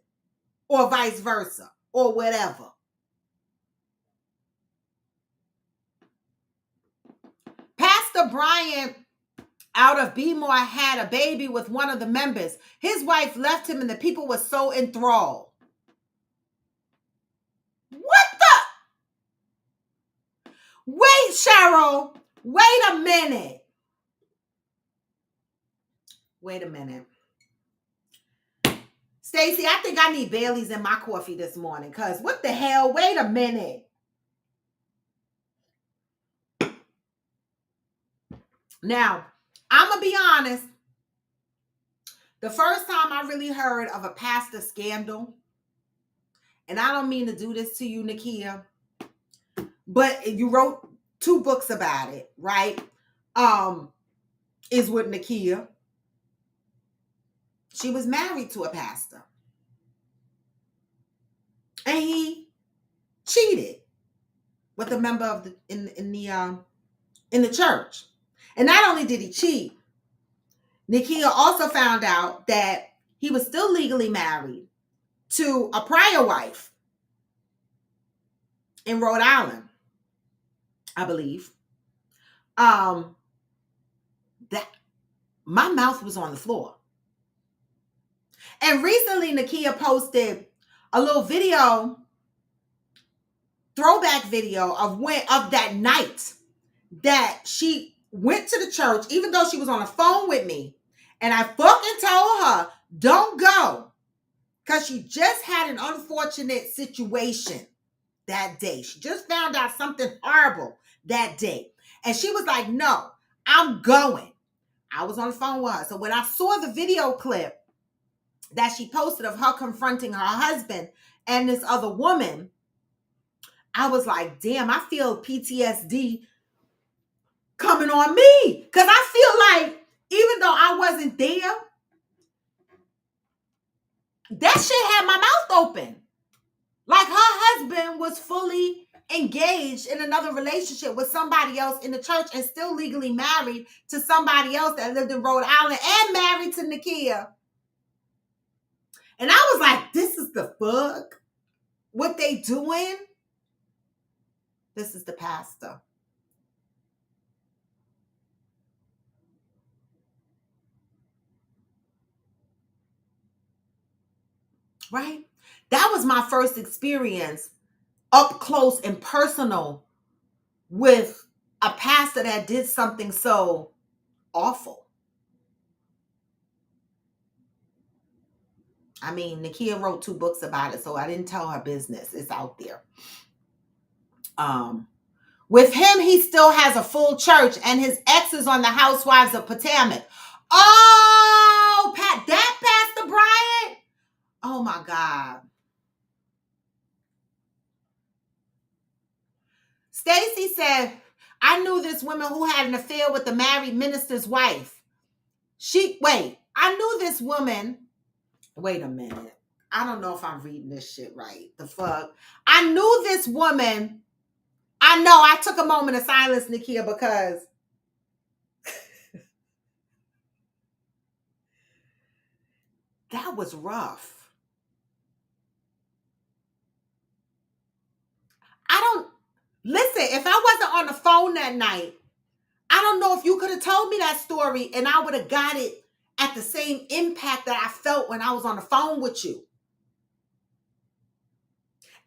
or vice versa, or whatever. Pastor Bryant out of Bmore had a baby with one of the members. His wife left him and the people were so enthralled. What the? Wait, Cheryl. Wait a minute. Wait a minute. Stacy, I think I need Bailey's in my coffee this morning, because what the hell? Wait a minute. Now, I'm going to be honest. The first time I really heard of a pastor scandal, and I don't mean to do this to you, Nakia, but you wrote 2 books about it, right? Is with Nakia. She was married to a pastor, and he cheated with a member of in the church. And not only did he cheat, Nakia also found out that he was still legally married to a prior wife in Rhode Island, I believe. That my mouth was on the floor. And recently, Nakia posted a little video, throwback video of that night that she went to the church, even though she was on the phone with me. And I fucking told her, don't go. Because she just had an unfortunate situation that day. She just found out something horrible that day. And she was like, no, I'm going. I was on the phone with her. So when I saw the video clip that she posted of her confronting her husband and this other woman, I was like, damn, I feel PTSD coming on me. Because I feel like even though I wasn't there, that shit had my mouth open. Like her husband was fully engaged in another relationship with somebody else in the church and still legally married to somebody else that lived in Rhode Island and married to Nakia. And I was like, this is the fuck? What they doing? This is the pastor. Right? That was my first experience up close and personal with a pastor that did something so awful. I mean, Nakia wrote 2 books about it, so I didn't tell her business. It's out there. With him, he still has a full church, and his ex is on the Housewives of Potomac. Oh, that Pastor Bryant? Oh my God. Stacy said, I knew this woman who had an affair with the married minister's wife. I knew this woman. Wait a minute. I don't know if I'm reading this shit right. The fuck? I knew this woman. I know. I took a moment of silence, Nakia, because that was rough. Listen, if I wasn't on the phone that night, I don't know if you could have told me that story and I would have got it at the same impact that I felt when I was on the phone with you.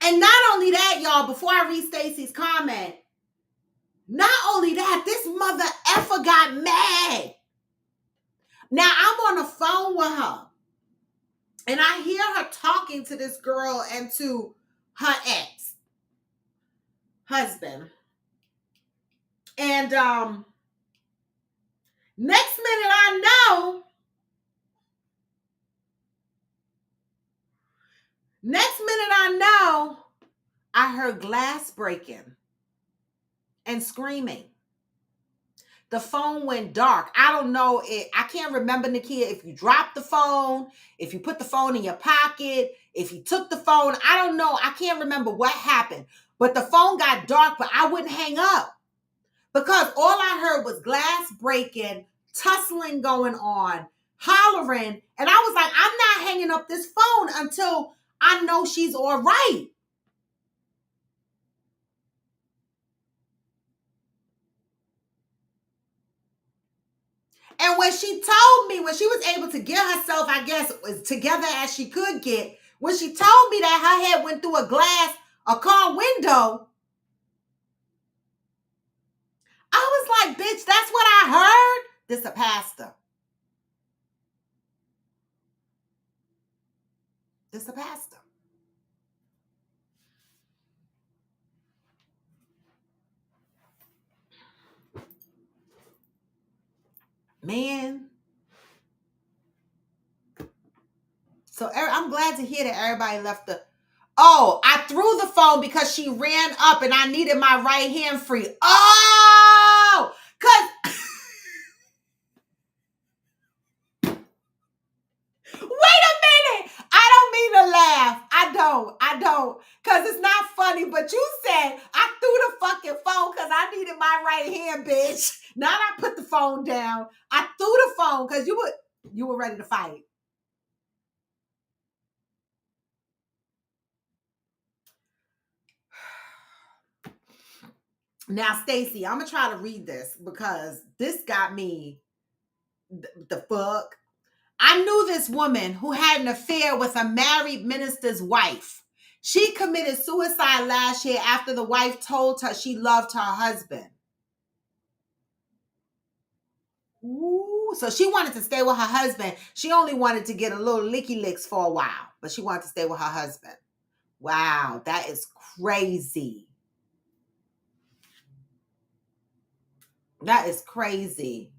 And not only that, y'all, before I read Stacy's comment, not only that, this mother effer got mad. Now I'm on the phone with her and I hear her talking to this girl and to her ex-husband. And next minute I know, I heard glass breaking and screaming. The phone went dark. I don't know. I can't remember, Nakia, if you dropped the phone, if you put the phone in your pocket, if you took the phone. I don't know. I can't remember what happened. But the phone got dark, but I wouldn't hang up. Because all I heard was glass breaking, tussling going on, hollering. And I was like, I'm not hanging up this phone until I know she's all right. And when she told me, when she was able to get herself, I guess, as together as she could get, when she told me that her head went through a car window, I was like, bitch, that's what I heard? This a pastor. This a pastor. Man. So I'm glad to hear that everybody left the... Oh, I threw the phone because she ran up and I needed my right hand free. Oh! Because... Wait a minute. I don't mean to laugh. I don't. Because it's not funny. But you said I threw the fucking phone because I needed my right hand, bitch. Not I put the phone down. I threw the phone because you were ready to fight. Now, Stacy, I'm going to try to read this because this got me The fuck? I knew this woman who had an affair with a married minister's wife. She committed suicide last year after the wife told her she loved her husband. Ooh, so she wanted to stay with her husband. She only wanted to get a little licky licks for a while, but she wanted to stay with her husband. Wow, that is crazy. That is crazy.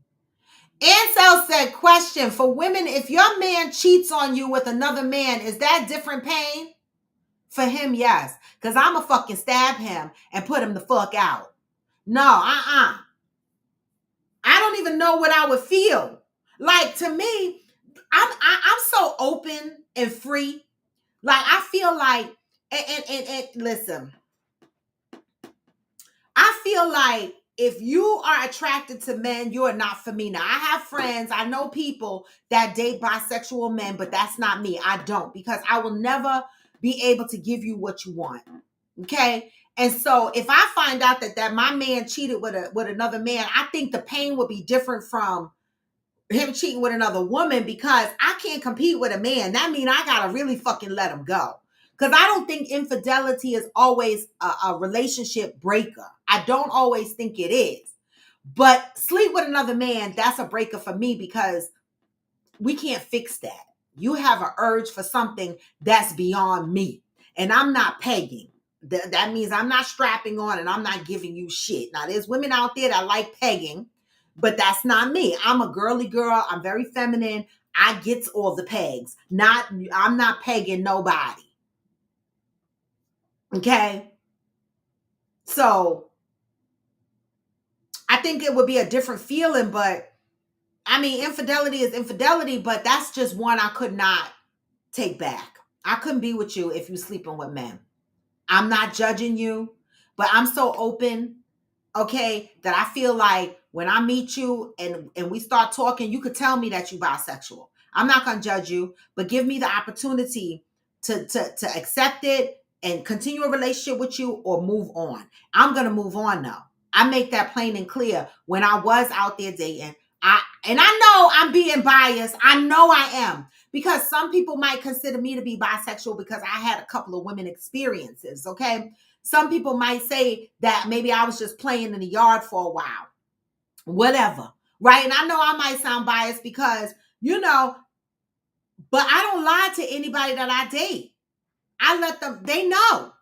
Ansel said, question for women, if your man cheats on you with another man, is that different pain? For him, yes. Because I'm going to fucking stab him and put him the fuck out. No, I don't even know what I would feel. Like, to me, I'm so open and free. Like, I feel like, and listen, I feel like if you are attracted to men, you are not for me. Now, I have friends, I know people that date bisexual men, but that's not me. I don't, because I will never be able to give you what you want. Okay? And so if I find out that my man cheated with another man, I think the pain would be different from him cheating with another woman, because I can't compete with a man. That means I gotta really fucking let him go. Because I don't think infidelity is always a relationship breaker. I don't always think it is. But sleep with another man, that's a breaker for me, because we can't fix that. You have an urge for something that's beyond me. And I'm not pegging. That means I'm not strapping on and I'm not giving you shit. Now, there's women out there that like pegging, but that's not me. I'm a girly girl. I'm very feminine. I get all the pegs. I'm not pegging nobody. Okay? So I think it would be a different feeling, but I mean, infidelity is infidelity, but that's just one I could not take back. I couldn't be with you if you're sleeping with men. I'm not judging you, but I'm so open, okay, that I feel like when I meet you and we start talking, you could tell me that you're bisexual. I'm not going to judge you, but give me the opportunity to accept it and continue a relationship with you or move on. I'm going to move on now. I make that plain and clear. When I was out there dating, and I know I'm being biased. I know I am, because some people might consider me to be bisexual because I had a couple of women experiences, okay? Some people might say that maybe I was just playing in the yard for a while, whatever, right? And I know I might sound biased because, but I don't lie to anybody that I date. I let them, they know.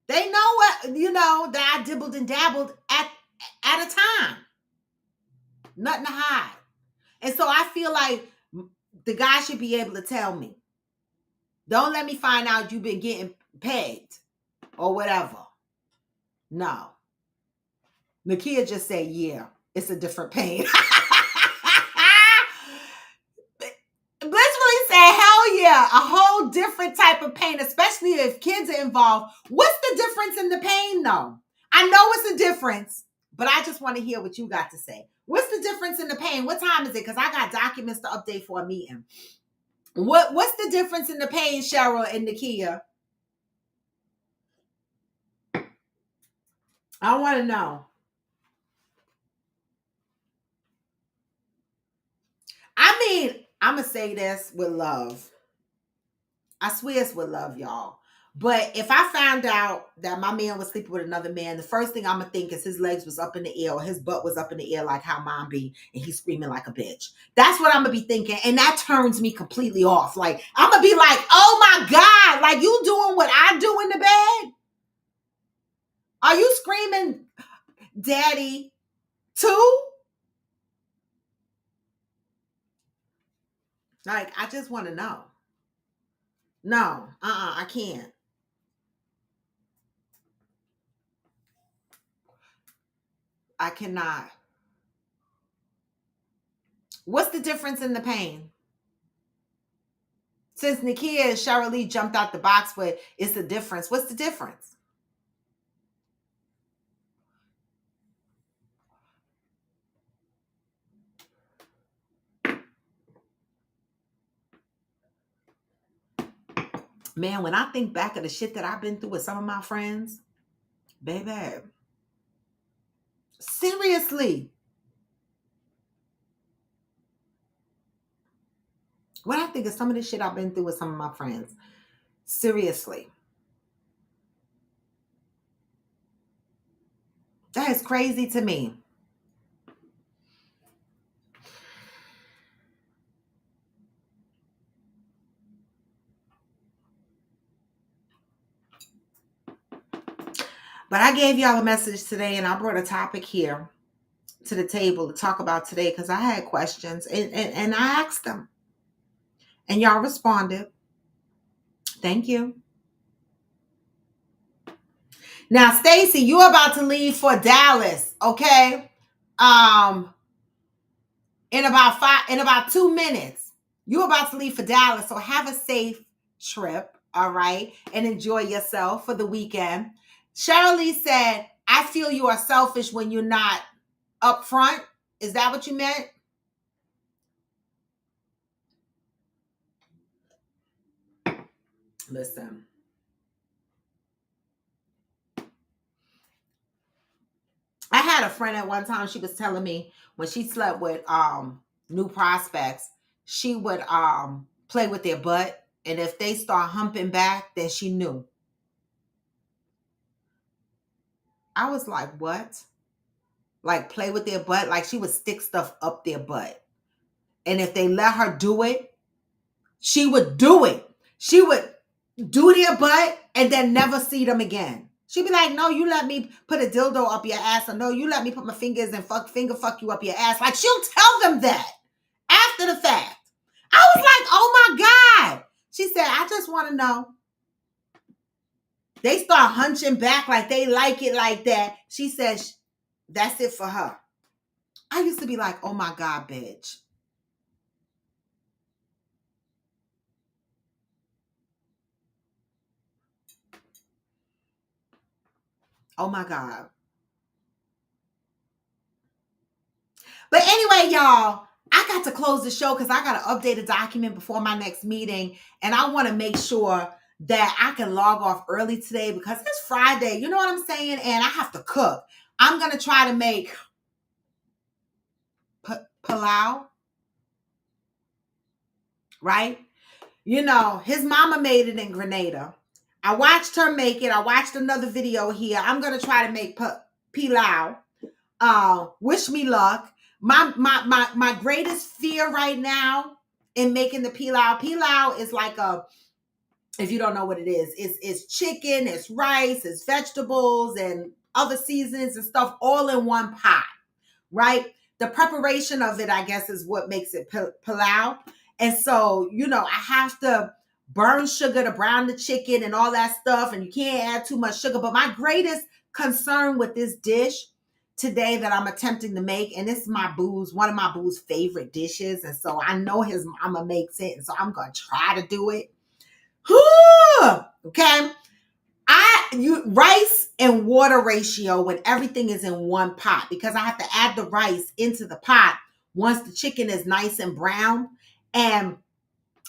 They know what, that I dibbled and dabbled at a time. Nothing to hide. And so I feel like the guy should be able to tell me. Don't let me find out you've been getting pegged or whatever. No. Nakia just said, yeah, it's a different pain. Blissfully said, hell yeah, a whole different type of pain, especially if kids are involved. What's the difference in the pain, though? I know it's a difference, but I just want to hear what you got to say. What's the difference in the pain? What time is it? Because I got documents to update for a meeting. What's the difference in the pain, Cheryl and Nakia? I want to know. I mean, I'm going to say this with love. I swear it's with love, y'all. But if I found out that my man was sleeping with another man, the first thing I'm going to think is his legs was up in the air or his butt was up in the air like how mine be, and he's screaming like a bitch. That's what I'm going to be thinking, and that turns me completely off. Like, I'm going to be like, oh my God, like you doing what I do in the bed? Are you screaming, daddy, too? Like, I just want to know. No, I can't. I cannot. What's the difference in the pain? Since Nakia and Cheryl Lee jumped out the box with it's the difference. What's the difference? Man, when I think back of the shit that I've been through with some of my friends, baby, seriously, When I think of some of the shit I've been through with some of my friends, seriously, that is crazy to me. But I gave y'all a message today, and I brought a topic here to the table to talk about today because I had questions, and I asked them, and y'all responded. Thank you. Now, Stacy, you're about to leave for Dallas, okay? In about 2 minutes. You're about to leave for Dallas, so have a safe trip, all right? And enjoy yourself for the weekend. Shirley said, I feel you are selfish when you're not upfront. Is that what you meant? Listen. I had a friend at one time, she was telling me when she slept with new prospects, she would play with their butt, and if they start humping back, then she knew. I was like, what? Like play with their butt? Like she would stick stuff up their butt. And if they let her do it, she would do it. She would do their butt and then never see them again. She'd be like, no, you let me put a dildo up your ass, or no, you let me put my fingers and fuck you up your ass. Like she'll tell them that after the fact. I was like, oh my God. She said, I just want to know. They start hunching back like they like it like that. She says, that's it for her. I used to be like, oh my God, bitch. Oh my God. But anyway, y'all, I got to close the show because I got to update a document before my next meeting. And I want to make sure that I can log off early today because it's Friday. You know what I'm saying? And I have to cook. I'm going to try to make pilau. Right? You know, his mama made it in Grenada. I watched her make it. I watched another video here. I'm going to try to make pilau. Wish me luck. My greatest fear right now in making the pilau is like if you don't know what it is, it's chicken, it's rice, it's vegetables and other seasonings and stuff all in one pot, right? The preparation of it, I guess, is what makes it pilau. And so, you know, I have to burn sugar to brown the chicken and all that stuff, and you can't add too much sugar. But my greatest concern with this dish today that I'm attempting to make, and this is one of my boo's favorite dishes, and so I know his mama makes it, and so I'm gonna try to do it. Okay, rice and water ratio when everything is in one pot, because I have to add the rice into the pot once the chicken is nice and brown, and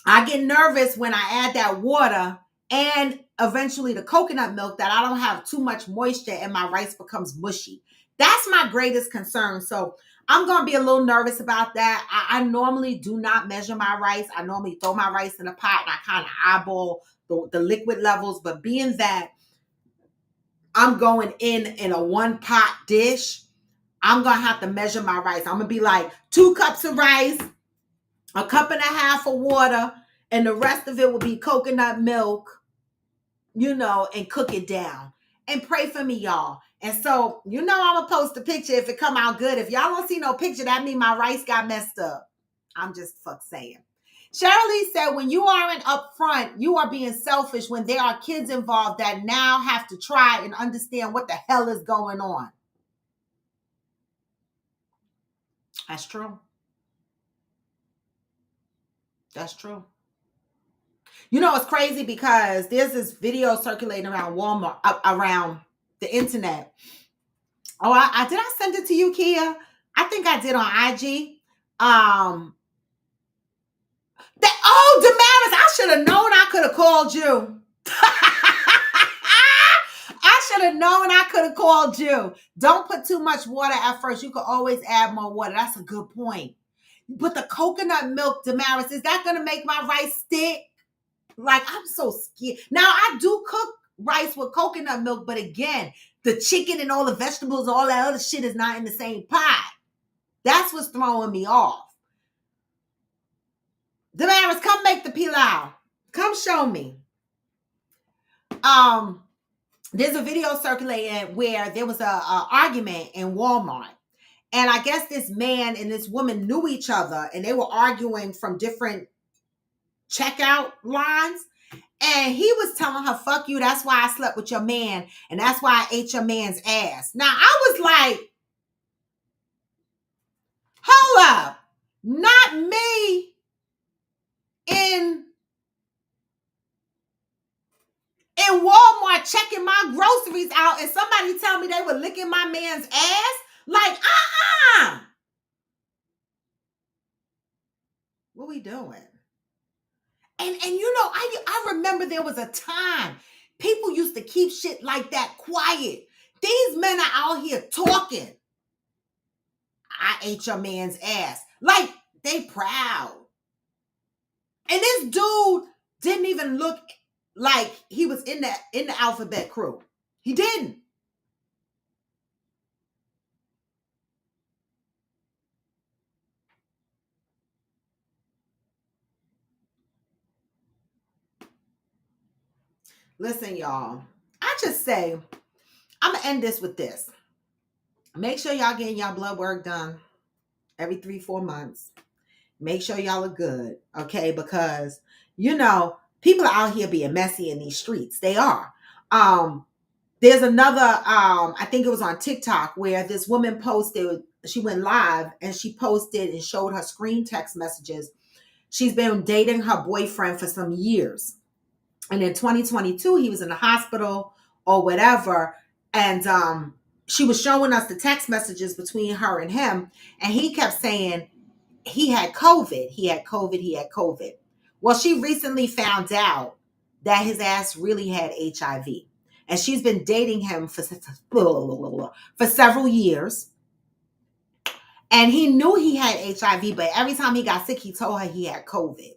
I get nervous when I add that water and eventually the coconut milk that I don't have too much moisture and my rice becomes mushy. That's my greatest concern. So I'm going to be a little nervous about that. I normally do not measure my rice. I normally throw my rice in a pot and I kind of eyeball the liquid levels. But being that I'm going in a one pot dish, I'm going to have to measure my rice. I'm going to be like 2 cups of rice, a cup and a half of water, and the rest of it will be coconut milk, you know, and cook it down. And pray for me, y'all. And so, you know, I'm going to post a picture if it come out good. If y'all don't see no picture, that means my rice got messed up. I'm just saying. Shirley said, when you aren't upfront, you are being selfish when there are kids involved that now have to try and understand what the hell is going on. That's true. That's true. You know, it's crazy because there's this video circulating around Walmart, around the internet. Oh, did I send it to you, Kia? I think I did on IG. Damaris, I should have known I could have called you. I should have known I could have called you. Don't put too much water at first. You could always add more water. That's a good point. But the coconut milk, Damaris, is that going to make my rice stick? Like, I'm so scared. Now, I do cook rice with coconut milk, but again, the chicken and all the vegetables, all that other shit is not in the same pot. That's what's throwing me off. Damaris, come make the pilau. Come show me. There's a video circulating where there was a argument in Walmart. And I guess this man and this woman knew each other and they were arguing from different checkout lines. And he was telling her, fuck you, that's why I slept with your man. And that's why I ate your man's ass. Now, I was like, hold up. Not me in Walmart checking my groceries out and somebody tell me they were licking my man's ass. Like, what we doing? And you know, I remember there was a time people used to keep shit like that quiet. These men are out here talking. I ate your man's ass. Like, they proud. And this dude didn't even look like he was in the alphabet crew. He didn't. Listen, y'all. I just say, I'm going to end this with this. Make sure y'all getting y'all blood work done every 3-4 months. Make sure y'all are good, okay? Because, you know, people are out here being messy in these streets. They are. There's another, I think it was on TikTok, where this woman posted, she went live and she posted and showed her screen text messages. She's been dating her boyfriend for some years. And in 2022, he was in the hospital or whatever. And she was showing us the text messages between her and him. And he kept saying he had COVID. He had COVID. He had COVID. Well, she recently found out that his ass really had HIV. And she's been dating him for several years. And he knew he had HIV, but every time he got sick, he told her he had COVID.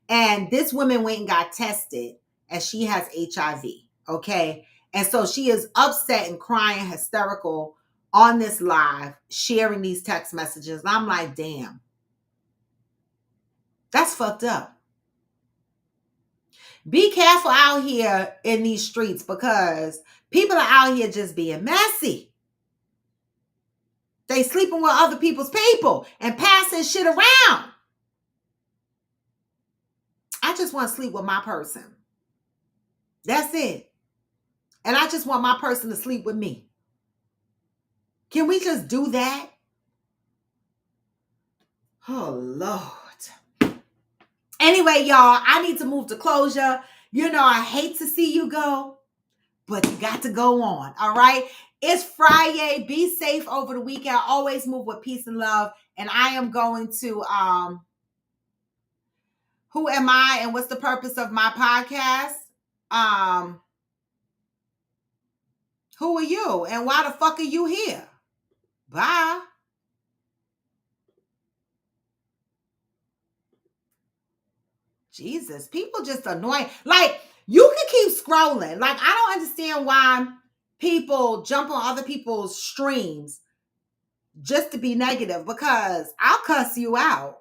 And this woman went and got tested, and she has HIV, okay? And so she is upset and crying, hysterical on this live, sharing these text messages. And I'm like, damn. That's fucked up. Be careful out here in these streets because people are out here just being messy. They sleeping with other people's people and passing shit around. I just want to sleep with my person. That's it. And I just want my person to sleep with me. Can we just do that? Oh, Lord. Anyway, y'all, I need to move to closure. You know, I hate to see you go, but you got to go on. All right. It's Friday. Be safe over the weekend. Always move with peace and love. And I am going to, who am I and what's the purpose of my podcast? Who are you and why the fuck are you here? Bye. Jesus, people just annoying. Like, you can keep scrolling. Like, I don't understand why people jump on other people's streams just to be negative, because I'll cuss you out.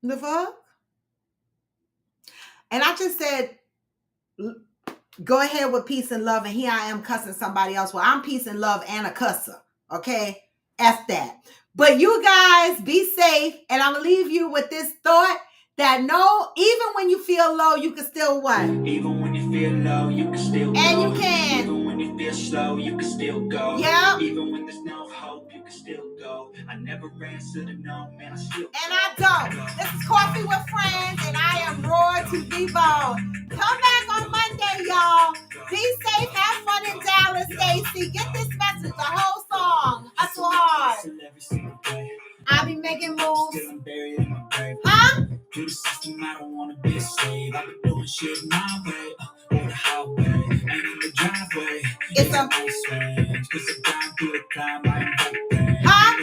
The fuck? And I just said, go ahead with peace and love, and here I am cussing somebody else. Well, I'm peace and love and a cusser, okay? F that. But you guys, be safe, and I'm going to leave you with this thought that no, even when you feel low, you can still what? Even when you feel low, you can still go. And you can. Even when you feel slow, you can still go. Yeah. Even when there's no hope, you can still go. I never answer to no, man, I still go. And I don't. This is Coffee with Friends, and I am Roar to Vivo. Come back on Monday, y'all. Be safe, have fun in Dallas, Stacy. Get this message, the whole song. Hustle hard. I be making moves. Huh? To the system, I don't wanna be a slave. I've been doing shit my way, on the highway, and in the driveway. It's a nice range, 'cause I grind through the climb, I am right there. Huh?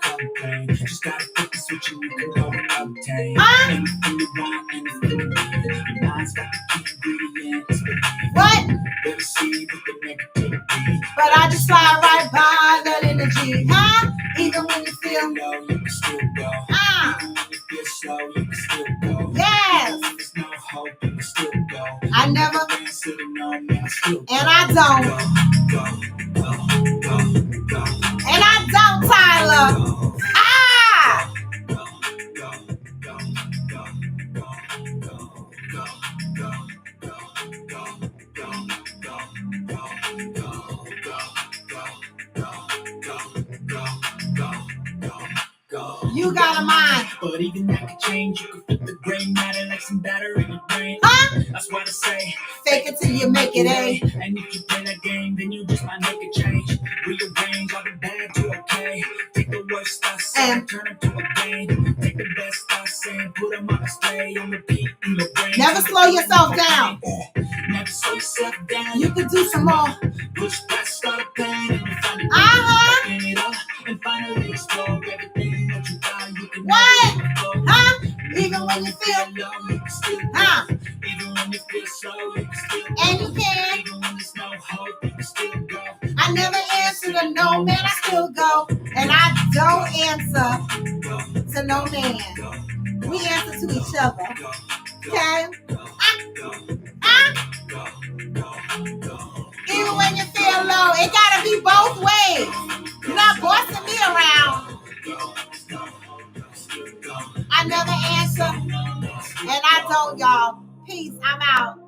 complain. Just gotta flip the switch and you can go and obtain anything you want, anything you need. Your mind's got the key ingredients. What? Never see with the negativity, but I just fly right by that energy, huh? Even when you feel low, you can still go. Even when you feel slow, you can still go. Yes. Even when there's no hope, you can still go. I never answer to no man, I still go. And I don't. Go. And I don't, Tyler. Ah! You got a mind, but even that can change. You can flip the gray matter like some batter in your brain. Huh? That's what I say. Fake it till you make it A. And if you play that game, then you just might make a change. Rearrange all the bad to okay. Take the worst I say and turn them to a game. Take the best I say and put them on display. On repeat in your brain. Never slow yourself down. Never slow yourself down. You can do some more. Push past all the pain and you find it. Working it up and finally explore everything that you got. You can what? Huh? Even when you feel low, you can still go. Huh? Even when you feel slow, you can still go. And you can. Even when there's no hope, you can still go. I never answer to no man, I still go. And I don't answer to no man. We answer to each other. Okay? Even when you feel low, it gotta be both ways. You're not bossing me around. I never answer, and I don't, y'all. Peace, I'm out.